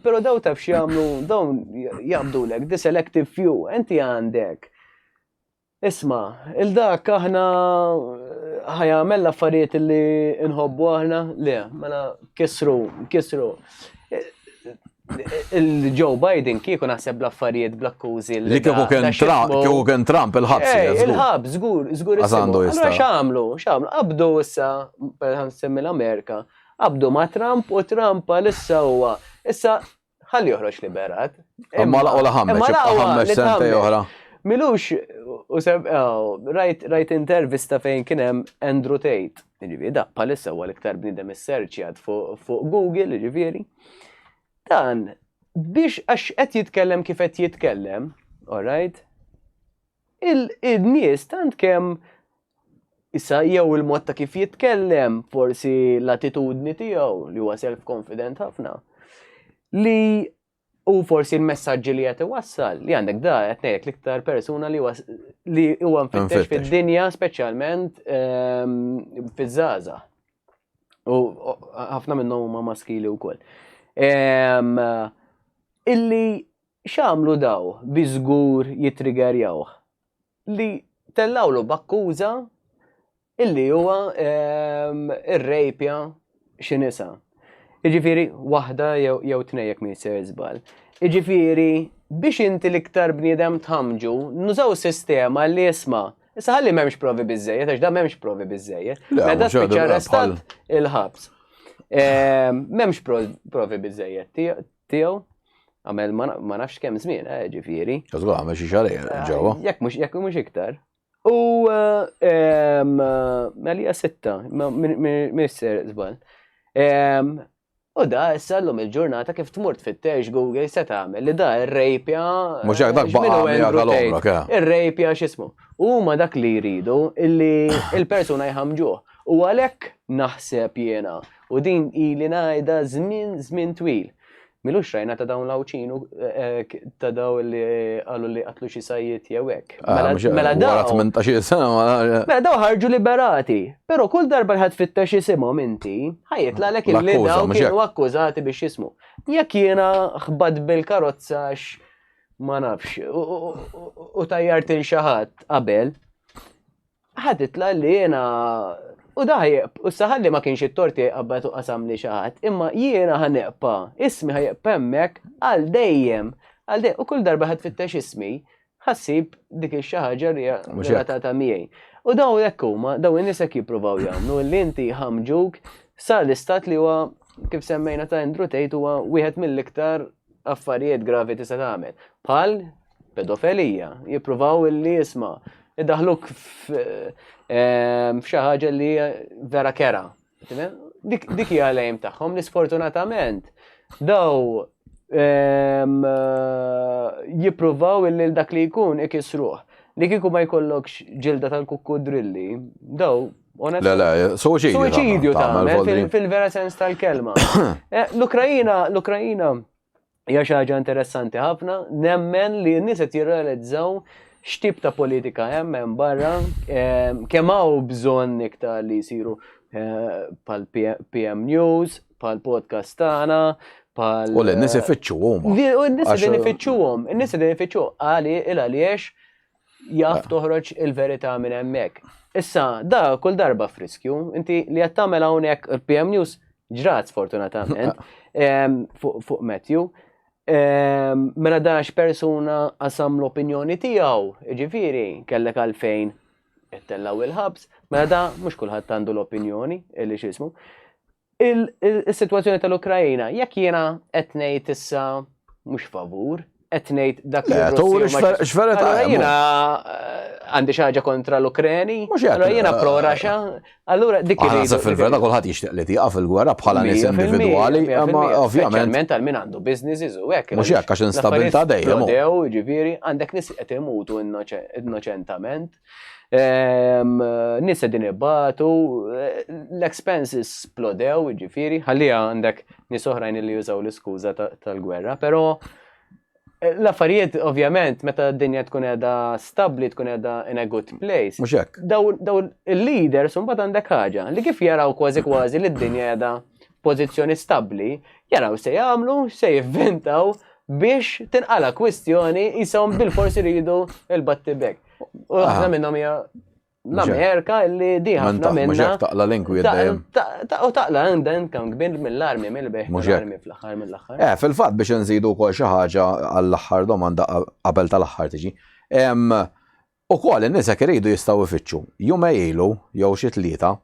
Però daw taf x'jagħmlu dawn jaqbdulek the selective few, inti għandek. Isma' il-dak aħna ħajamel l-affarijiet li nħobbu aħna, le, mela kisru. Il-Joe Biden kieku naħseb l-affarijiet bl-akkużi li kieku kien Trump il-ħabs. Il-ħabs, żgur Għazandu jista. Allura x'għamlu? Qabdu issa, semmi l-Amerika, qabdu ma' Trump u Trump għalissa huwa. Issa ħalli joħroġ liberat. Imma laqgħu ħammex sentej oħra. Milux, rajt intervista fejn kien hemm Andrew Tate. Ġifieri da bħalissa huwa l-iktar bniedem isserċjat fuq Google, ġifieri. Dan, biex għax qed jitkellem kif qed jitkellem, all right? Il-nies tant kemm issa jew il-mod ta' kif jitkellem, forsi l-attitudni tiegħu li huwa self-confident ħafna. Li u forsi l-messaġġi li qed iwassal li għandek da qed ngħidlek l-iktar persuna li huwa mfittex fid-dinja speċjalment fiż-żgħażagħ. U ħafna minnhom huma maskili wkoll. Illi x'għamlu daw bi żgur jitriggerjawh li tellawlu b'akkuża illi huwa irrejpja xi nisa. Jiġifieri waħda jew tnejjek min jsir żball. Jiġifieri biex inti l-iktar bniedem tħamġu nużaw sistema li jisma' issa ħalli m'hemmx provi biżżejjed għax da m'hemmx provi biżżejjed. Meta spiċċa arrestat il-ħabs. M'hemmx provi biżżejjed tiegħu, għamel ma nafx kemm żmien, ġifieri. Żgur għamel xi xahar ġewwa. Jekk mhux iktar. U malija 6, m'isser żball. U da issa llum il-ġurnata kif tmur tfittex Google se tagħmel li da ir-rejpja. Mhux hekk dak baqa' miegħek għal-omrok, Ir-rejpja x'ismu. Huma dak li jridu illi il-persuna jħamġuh. U għalhekk naħseb jiena u din ili ngħidha żmien twil. Milux rajna ta' dawn l-awċinu ta' daw li qalu li qatlu xi sajjiet jew hekk. Mela daw 18 sena mela daw ħarġu liberati. Però kull darba ħadd fittex isimhom inti, ħajjitlek illi daw kienu akkużati biex jismu. Jekk jiena ħbad bil-karozzax ma nafx u tajjart il xi ħadd qabel, ħaditla li jiena u daħjeb, u saħalli ma kienx it-torti qabbatu qasam li xaħat, imma jiena ħaneqpa, ismi ħajeqpa hemmhekk għal dejjem, u kull darba ħatfittex ismi, ħassib dik ix-xaħġa relatata miegħi. U daw hekk huma, daw in-nies hekk jippruvaw jagħmlu li inti ħamġuk sa l-istat li huwa kif semmejna ta' Andrew Tate huwa wieħed mill-iktar affarijiet gravi tista' tagħmel. Bħal pedofilija, jippruvaw illi jisma' iddaħluk f'xi ħaġa li vera kera. Dik hija l-ejm tagħhom li sfortunatament daw jippruvaw illi dak li jkun ikisruh. Li kieku ma jkollokx ġilda tal-kukkudrilli, daw suċidju tagħmel fil-vera sens tal-kelma. L-Ukrajina hija xi ħaġa interessanti ħafna, nemmen li n-nies qed jirrealizzaw x'tip ta' politika hemm barra, kemm hawn bżonn iktar li jsiru pal PM News, pal podcast tagħna, pal. U l-nies ifittxuhom. U n-nies ifittxuhom, in-nies ifittxuhom għaliex jaf toħroġ il-verità minn hemmhekk. Issa, da kull darba friskju, inti li qed tagħmel hawnhekk il-PM News ġrat sfortunatament fuq Matthew. Mela dax persuna qasam l-opinjoni tiegħu, ġifieri kellek għalfejn ittellaw il-ħabs, mela da mhux kulħadd għandu l-opinjoni illi x'ismu. Is-sitwazzjoni tal-Ukrajina, jekk jiena qed ngħid issa mhux favur, qed ngħid dak jiena għandi xi ħaġa kontra l-Ukreni, allura jiena pro-Raxja, allura dik iridu. Fil-verità kulħadd jixtieq li tieqa' fil-gwerra bħala nies individwali, imma ovvjament speċjalment għal min għandu businesses u hekk. Mhux hekk għax instabilità dejjem. Ġifieri għandek nies qed imutu innoċentament. Nies qegħdin ibatu, l-expenses splodew, ġifieri, ħallija għandek nies oħrajn li jużaw l-iskuża tal-gwerra, però l-affarijiet, ovvjament, meta d-dinja tkun qiegħda stabbli, tkun qiegħda in a good place. Mhux hekk. Daw il-leaders mbagħad għandek ħaġa li kif jaraw kważi li d-dinja qiegħda pożizzjoni stabbli, jaraw se jagħmlu, se jivventaw biex tinqala kwistjoni ishom bil-forsi jridu il-battibek. U ħafna minnhom hija l-Amerika li di ħafna minna. Mhux hekk taqla l-inkwiet dejjem. U taqla għandek kemm kbir mill-armi mill-beħ mill-armi fl-aħħar mill-aħħar. Fil-fatt biex nżidu wkoll xi ħaġa għall-aħħar domanda qabel tal-aħħar tiġi. Ukoll in-nies hekk iridu jistgħu jfittxu. Jum ilu jew xi tlieta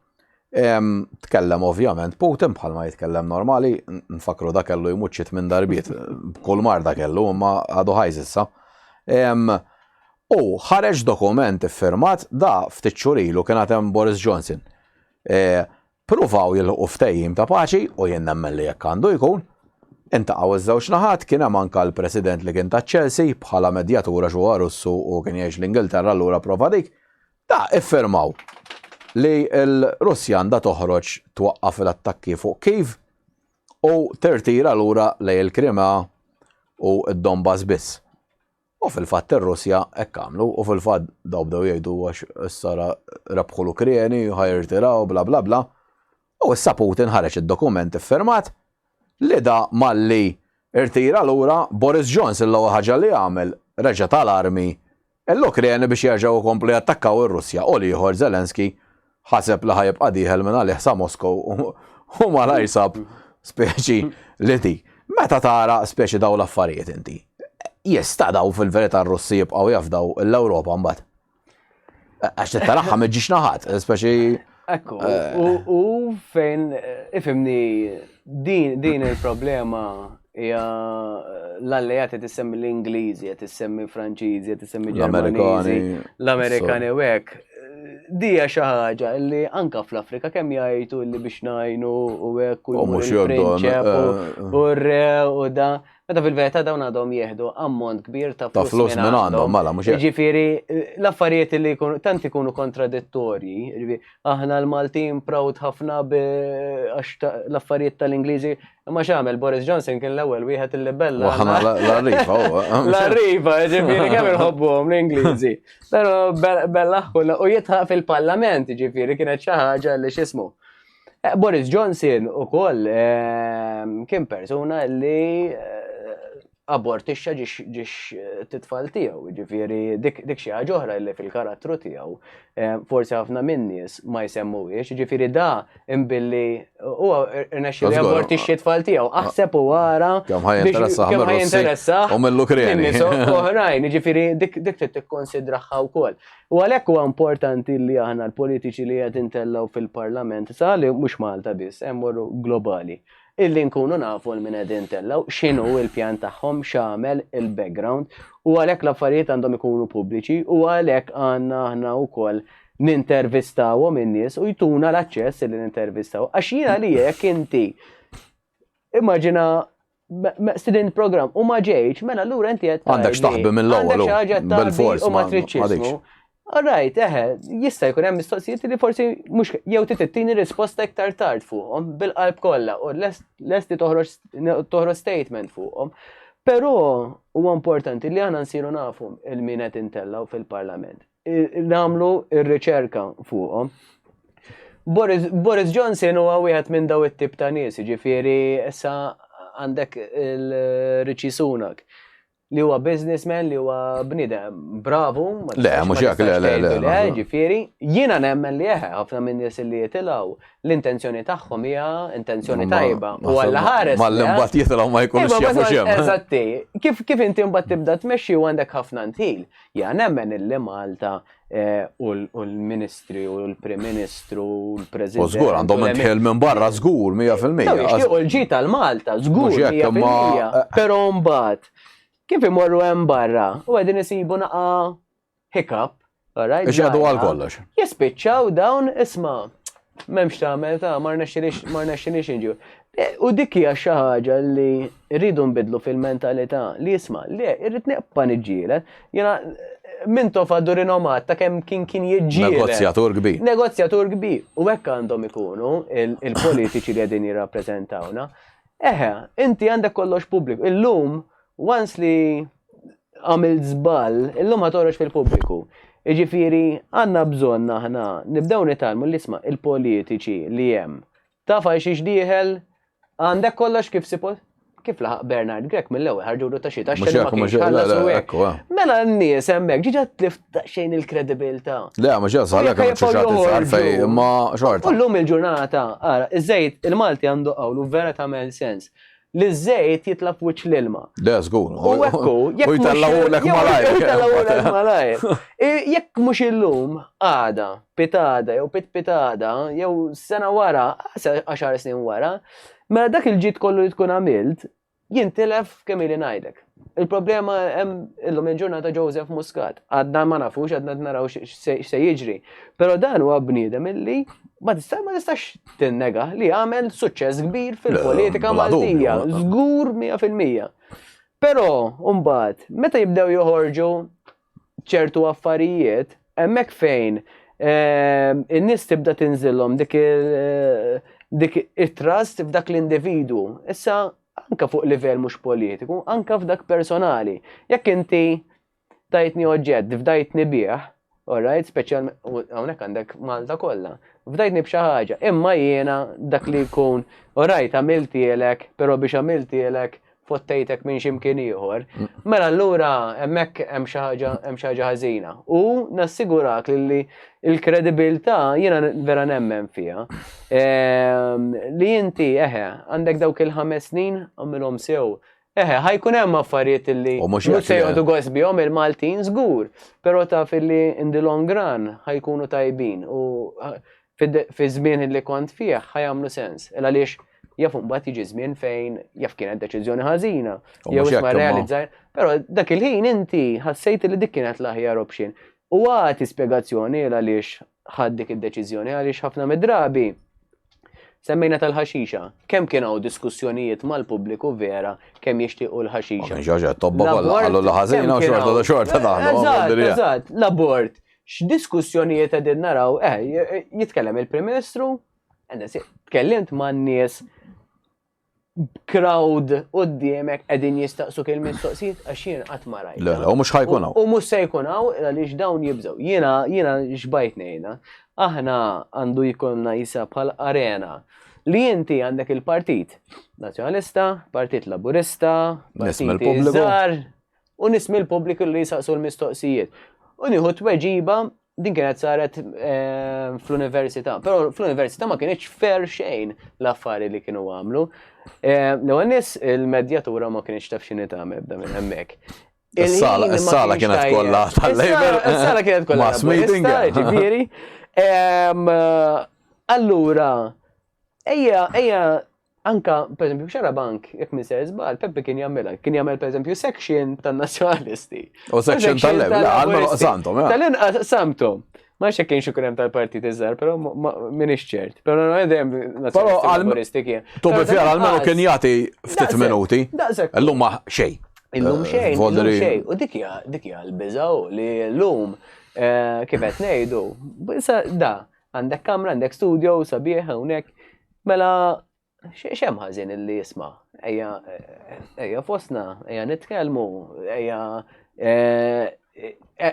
tkellem ovvjament Putin bħalma jitkellem normali, nfakru da kellu jmut xi minn darbiet b'kull marda kellu imma għadu ħajż issa. U ħareġ dokument iffirmat da ftit xhur ilu kien hemm Boris Johnson. Pruvaw jilħu ftehim ta' paċi u jien nemmen li jekk għandu jkun. Intaqgħu iż-żewġ naħat kien hemm anke l-President li kien ta' Chelsea bħala medjatura ġewwa Russu u kien jgħix l-Ingilterra allura prova dik. Da iffirmaw li l-Russja għandha toħroġ twaqqaf l-attakki fuq Kiev u tertira lura lejn il-Krimea u d-Donbass biss. U fil-fatt ir-Russja hekk għamlu u fil-fatt daw bdew jgħidu għax issa rebħu l-Ukrieni ħajrtiraw bla bla bla. U issa Putin ħareġ id-dokument iffirmat li da malli irtira lura Boris Johnson l-ewwel ħaġa li għamel reġa' tal-armi l-Ukrieni biex jerġgħu jkomplu jattakkaw ir-Russja u li ieħor Zelensky ħaseb li ħajibqa' dieħel minn għalih sa Moskow u malajr sab speċi li di. Meta tara speċi daw l-affarijiet inti. Jista' daw fil-verità r-Russi jibqgħu jafdaw l-Ewropa mbagħad. Għax titaraħħa meġġix naħat, speċi. Ekku, u fejn ifimni din il-problema hija l-alleati tissemmi l-Ingliżi, tissemmi Franċiżi, tissemmi Ġermaniżi, l-Amerikani u hekk. dija xi ħaġa li anka fl-Afrika kemm jgħidu li biex ngħinu u hekk u mhux jmur jgħoddu, il-prinċep u r-re u da. Meta fil-verità dawn għadhom jieħdu ammont kbir ta' flus minn għandhom. mela mhux hekk. Jiġifieri l-affarijiet li jkunu tant ikunu kontradittorji. Aħna l-Maltin proud ħafna l-affarijiet tal-Ingliżi. Ma x'għamel Boris Johnson kien l-ewwel wieħed illi bella. Aħna l-arrifa huwa. L-arriva, ġifieri kemm irħobbuhom l-Ingliżi. Però bella u jitħaq fil-Parlament, ġifieri kienet xi ħaġa li x'ismu. Boris Johnson ukoll kien persuna li abortixxa ġiex titfal tiegħu, ġifieri dik xi ħaġa oħra li fil-karattru tiegħu forsi ħafna min-nies ma jsemmuhiex, ġifieri da imbilli huwa irnexxi li abortixxi tfal tiegħu. Aħseb u wara kemm ħajinteressa u mill-Ukreni. Oħrajn, ġifieri dik trid tikkonsidraħħa wkoll. U għalhekk huwa importanti li aħna l-politiċi li qed intellgħu fil-Parlament sa li mhux Malta biss, hemm globali. Illi nkunu nafu l-min qegħdin tellaw x'inhu l-pjan tagħhom x'għamel il-background u għalhekk l-affarijiet għandhom ikunu pubbliċi u għalhekk għandna aħna wkoll nintervistawhom in-nies u jtuna l-aċċess li nintervistaw. Għax jiena li jekk inti immaġina student program u ma ġejx, mela allura inti qed għandek x'taħbi mill-ewwel bil-fors u ma tridx. Alright, jista' jkun hemm mistoqsijiet li forsi mhux jew tittini risposta iktar tard fuqhom bil-qalb kollha u lesti toħroġ statement fuqhom. Però huwa importanti li aħna nsiru nafu il-min qed intellgħu fil-Parlament. Nagħmlu r-riċerka fuqhom. Boris Johnson huwa wieħed minn daw it-tip ta' nies, jiġifieri issa għandek il-Riċi Sunak li huwa businessman li huwa bniedem bravu. Le, mhux hekk, le. Ġifieri, jiena nemmen li ħafna minn nies li jitilgħu l-intenzjoni tagħhom hija intenzjoni tajba. U alla ħares. Mal-imbagħad jitilgħu ma jkunux jafu x'hemm. Eżatti. Kif inti mbagħad tibda tmexxi u għandek ħafna ntil. Ja nemmen illi Malta u l-Ministri u l-Prim Ministru u l-President. U żgur għandhom intħel minn barra żgur 100%. U l-ġi tal-Malta żgur 100%. Però mbagħad kif imorru hemm barra u għedin isibu naqa hiccup, alright? Ixjadu għal kollox. Jispiċċaw dawn isma' m'hemmx tagħmel ma rnexxinix inġu. U dik hija xi ħaġa li rridu nbidlu fil-mentalità li isma' le irrid neqpa niġġieled. Jiena minn tofa rinomat ta' kemm kien jiġġieled. Negozjatur kbir. U hekk għandhom ikunu il-politiċi li qegħdin jirrappreżentawna. Inti għandek kollox pubbliku. Illum once li għamil żball, illum ħatoroġ fil-pubbliku. Jiġifieri għandna bżonn aħna nibdew nitalmu l-isma' il-politiċi li hemm. Tafa xiex dieħel għandek kollox kif laħaq Bernard Grek mill-ewwel ħarġulu ta' xi taxxa li ma kienx ħallas u hekk. Mela n-nies hemmhekk ġiġa tlif xejn il-kredibilità. Le, ma ġew għalhekk hemm xi għalfejn imma xorta. Kullum il-ġurnata ara, iż-żejt il-Malti għandu qawlu vera tagħmel sens. Li żejt jitlab wiċċ l-ilma. Le, żgur. U ekku, jekk jitallawlek malajr. Jekk mhux illum għada, pitada, jew pitada, jew sena wara, 10 snin wara, mela dak il-ġid kollu li tkun għamilt, jintilef kemm ili ngħidlek. Il-problema hemm illum il-ġurnata Joseph Muscat. Għadna ma nafux, għadna naraw x'se jiġri. Però dan huwa bniedem illi ma tistax tinnega li għamel suċċess kbir fil-politika Maltija. Żgur 100%. Però mbagħad meta jibdew joħorġu ċertu affarijiet, hemmhekk fejn in-nies tibda tinżilhom dik it-trust f'dak l-individwu. Issa anka fuq livell mhux politiku, anka f'dak personali. Jekk inti tajtni oġġett, fdajtni bih, alright, speċjalment hawnhekk għandek Malta kollha. Fdajtni b'xi ħaġa, imma jiena dak li jkun, alright, għamiltielek, però biex għamiltielek fottejtek minn x'imkien ieħor. Mela allura hemmhekk hemm xi ħaġa ħażina. U nassigurak li l-kredibilità jiena vera nemmen fiha. Li inti għandek dawk il-5 snin għamilhom sew. Ħajkun hemm affarijiet li mhux se jgħodu gost bihom il-Maltin żgur, però taf illi in the long run ħajkunu tajbin u fi żmien li kont fih ħajamlu sens. Għaliex jaf mbagħad jiġi żmien fejn jaf kienet deċiżjoni ħażina, jew isma' realizzar, però dak il-ħin inti ħassejt li dik kienet l-aħjar option. U għati spjegazzjoni għaliex ħaddik id-deċiżjoni għaliex ħafna mid-drabi semmejna tal-ħaxixa. Kemm kien hawn diskussjonijiet mal-pubbliku vera kemm jixtiequ l-ħaxixa. Ġoġa, tobba kollha għallu l-ħażina u xorta daħlu. Eżatt, l-abort. X'diskussjonijiet qegħdin naraw, jitkellem il-Prim Ministru, tkellimt man-nies crowd quddiemek qegħdin jistaqsu kemm mistoqsijiet għax jien qatt ma rajt. Le, u mhux ħajkun hawn. U mhux se jkun hawn għaliex dawn jibżgħu. Jiena xbajt ngħidha. Aħna għandu jkollna jisa bħal arena li inti għandek il-Partit Nazzjonalista, Partit Laburista, Partit Iżgħar u nismi l-pubbliku li jisaqsu l-mistoqsijiet. U nieħu tweġiba din kienet saret fl-università, però fl-università ma kienx fair xejn l-affari li kienu għamlu. L-għannis il-medjatura ma kienx taf xini tagħmel bda minn hemmhekk. Is-sala kienet kollha tal-Labor. Is-sala kienet kollha. Mass meeting. Ġifieri. Allura, ejja anka, per esempio, xara bank, jek mi se żbal, Peppe kien jagħmel per esempio section tan-nazzjonalisti. U section tal-Labor, għalma samtom. Tal-inqas samtom. Ma xek kien xukrem tal-Partit Iżgħar, però minix ċert. Però għedem nazzjonalisti kien. Tu bifjar għalmenu kien jagħti ftit minuti. Illum ma xejn. Illum xejn. U dik hija l-biżaw li llum kif qed ngħidu. Da, għandek kamra, għandek studio, sabiħ hawnhekk. Mela xem ħażin illi jisma' ejja fostna, ejja nitkellmu, ejja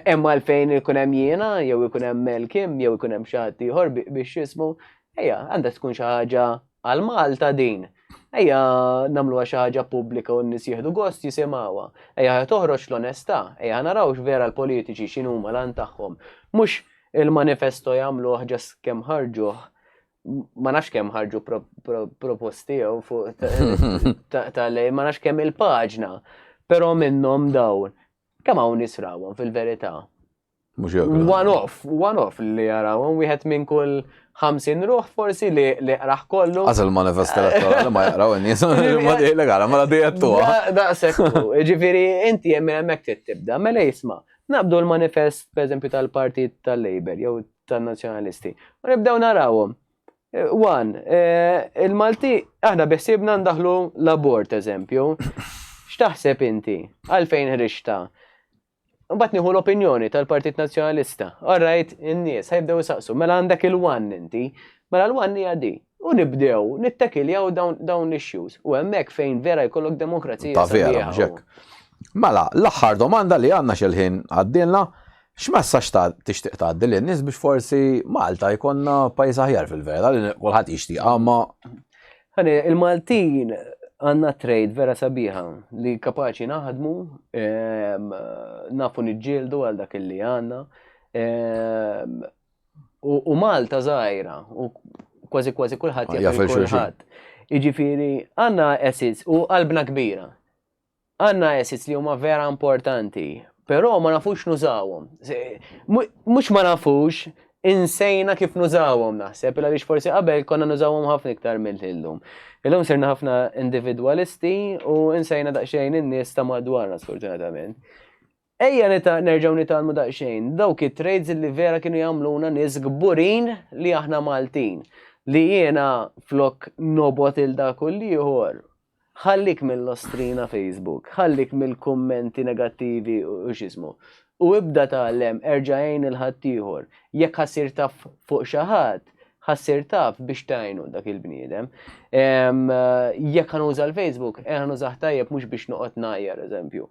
hemm għalfejn ikun hemm jiena, jew ikun hemm Melkim, jew ikun hemm xi ħadd ieħor biex jismu, ejja għandha tkun xi ħaġa għal Malta din. Ejja nagħmluha xi ħaġa pubblika u n-nies jieħdu gost jisimgħuha. Ejja toħroġ l-onestà, ejja narawx vera l-politiċi x'inhuma lan tagħhom. Mhux il-manifesto jagħmluh ġas kemm ħarġuh. Ma nafx kemm ħarġu proposti jew fuq ma nafx kemm il-paġna, però minnhom dawn. Kemm hawn nisrawhom fil-verità? Mhux jew. One off li jarawhom wieħed minn kull 50 ruħ forsi li qraħ kollu. Għażel manifest elettorali ma jaqraw in-nies ma dejlek ara ma dejjed tuha. Daqshekk. Ġifieri inti hemmhekk tibda, mela jisma'. Nabdu l-manifest pereżempju tal-Partit tal-Labor jew tan-Nazzjonalisti. U nibdew narawhom. Il-Malti, aħna beħsibna ndaħlu l-abort, eżempju. X'taħseb inti? Għalfejn ħriġta? Mbagħad nieħu l-opinjoni tal-Partit Nazzjonalista. Alright, in-nies ħajbdew isaqsu, mela għandek il-wan inti, mela l-wan hija di. U nibdew nittakiljaw dawn issues. U hemmhekk fejn vera jkollok demokrazija. Ta' vera, ġek. Mela, l-aħħar domanda li għandna xelħin għaddilna, x'messaġġ tixtieq tgħaddi lin-nies biex forsi Malta jkollna pajjiż aħjar fil-vera li kulħadd jixtieq ma. Ħani, il-Maltin għandna trade vera sabiħa li kapaċi naħdmu, nafu niġġieldu għal dak li għandna. U Malta żgħira u kważi kulħadd jaf kulħadd. Jiġifieri għandna assets u qalbna kbira. Għandna assets li huma vera importanti. Però ma nafux nużawhom. Mhux ma nafux, insejna kif nużawhom naħseb, għaliex forsi qabel konna nużawhom ħafna iktar mill-illum. Illum sirna ħafna individwalisti u insejna daqsxejn in-nies ta' madwarna sfortunatament. Ejja nerġgħu nitalmu daqsxejn dawk it-trades li vera kienu jagħmluna nies gburin li aħna Maltin. Li jiena flok nobot il-dak u ieħor. Ħallik mill-ostrina Facebook, ħallik mill-kummenti negattivi u x'ismu. U ibda tagħlem erġa'jn il-ħaddieħor. Jekk ħassir taf fuq xi ħadd, ħassir taf biex tajnu dak il-bniedem. Jekk ħanuża l-Facebook, ħanużah tajjeb mhux biex noqgħod ngħajjar eżempju.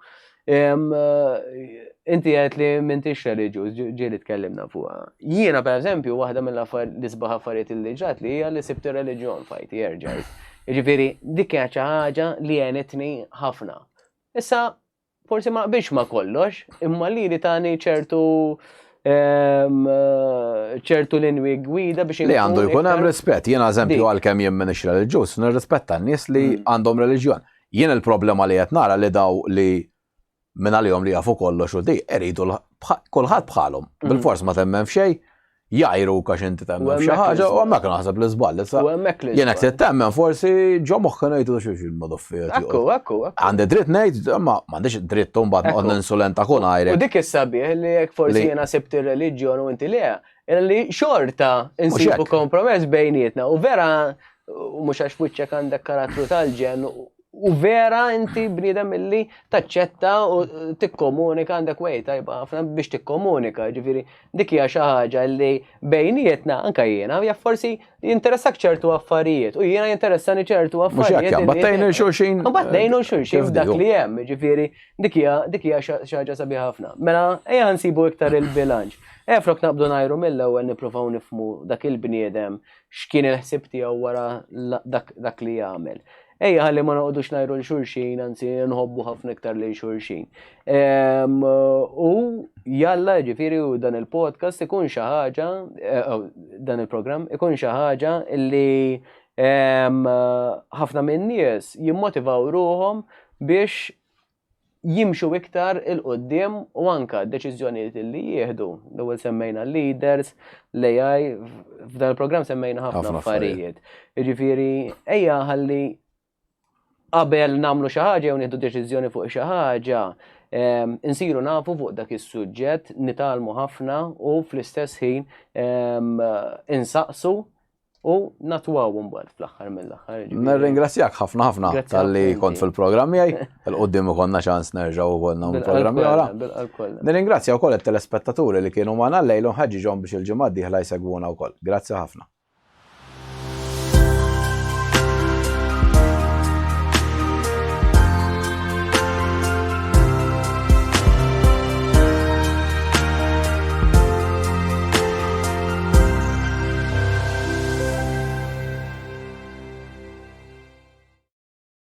Inti qed li m'intix reliġjuż, ġieli tkellimna fuqha. Jiena pereżempju waħda mill-isbaħ affarijiet li ġat li hija li sibt ir-reliġjon fajti jerġgħid. Jiġifieri dik kienet xi ħaġa li għenitni ħafna. Issa forsi ma naqbilx ma kollox, imma li tani ċertu linwi gwida biex li għandu jkun hemm rispett. Jiena eżempju għalkemm jien m'iniex reliġjuż, nirrispetta n-nies li għandhom reliġjon. Jien il-problema li qed nara li daw li minn għalihom li jafu kollox u di iridu kulħadd bħalhom. Bil-fors ma temmen f'xejn, jajru kax inti temmem xi ħaġa u hemmhekk naħseb li żball. U hemmhekk li Jien qed temmen forsi ġo moħħi ngħidu xi il-modoffijiet. Ekku. Għandi dritt ngħid, imma m'għandix dritt mbagħad noqgħod insulenta kun U għajrek. dik is-sabiħ li jekk forsi jiena sibt ir-reliġjon u inti le, li xorta insibu hekk. kompromess bejnietna u vera u mhux għax wiċċek għandek karattru tal-ġen u vera inti bniedem illi taċċetta u tikkomunika għandek wej tajba ħafna biex tikkomunika, ġifieri dik hija xi ħaġa li bejnietna anke jiena hija forsi jinteressak ċertu affarijiet u jiena jinteressani ċertu Mhux hekk affarijiet. hemm, battejn il-xulxin. Battejn xulxin kif f'dak diħu. li hemm, ġifieri dik hija xi ħaġa sabiħa ħafna. Mela ejja nsibu iktar il-bilanċ. Frok naqbdu ngħidu mill-ewwel nippruvaw nifhmu dak il-bniedem x'kien il-ħsieb tiegħu wara dak li jagħmel. Ejja ħalli ma noqgħodux ngħidu l-xulxin, anzi nħobbu ħafna iktar lejn xulxin. U jalla ġifieri u dan il-podcast ikun xi ħaġa, dan il-programm ikun xi ħaġa li ħafna min-nies jimmotivaw ruhom biex jimxu iktar il-qoddim u anka deċiżjonijiet li jieħdu. L-ewwel semmejna leaders, l-AI, f'dan il-programm semmejna ħafna affarijiet. Jiġifieri ejja ħalli qabel nagħmlu xi ħaġa jew nieħdu deċiżjoni fuq xi ħaġa, insiru nafu fuq dak is-suġġett, nitalmu ħafna u fl-istess ħin insaqsu u natwaw mbagħad fl-aħħar mill-aħħar. Nirringrazzjak ħafna Grazzi tal-li ħafna kont fil-programm jgħaj, il-qoddim ikonna ċans nerġgħu wkoll nagħmlu programmi oħra. Nirringrazzja wkoll it-telespettaturi li kienu magħna llejlhom ħaġġiġhom biex il-ġimgħa d-dieħla jsegwuna wkoll. Grazzi ħafna.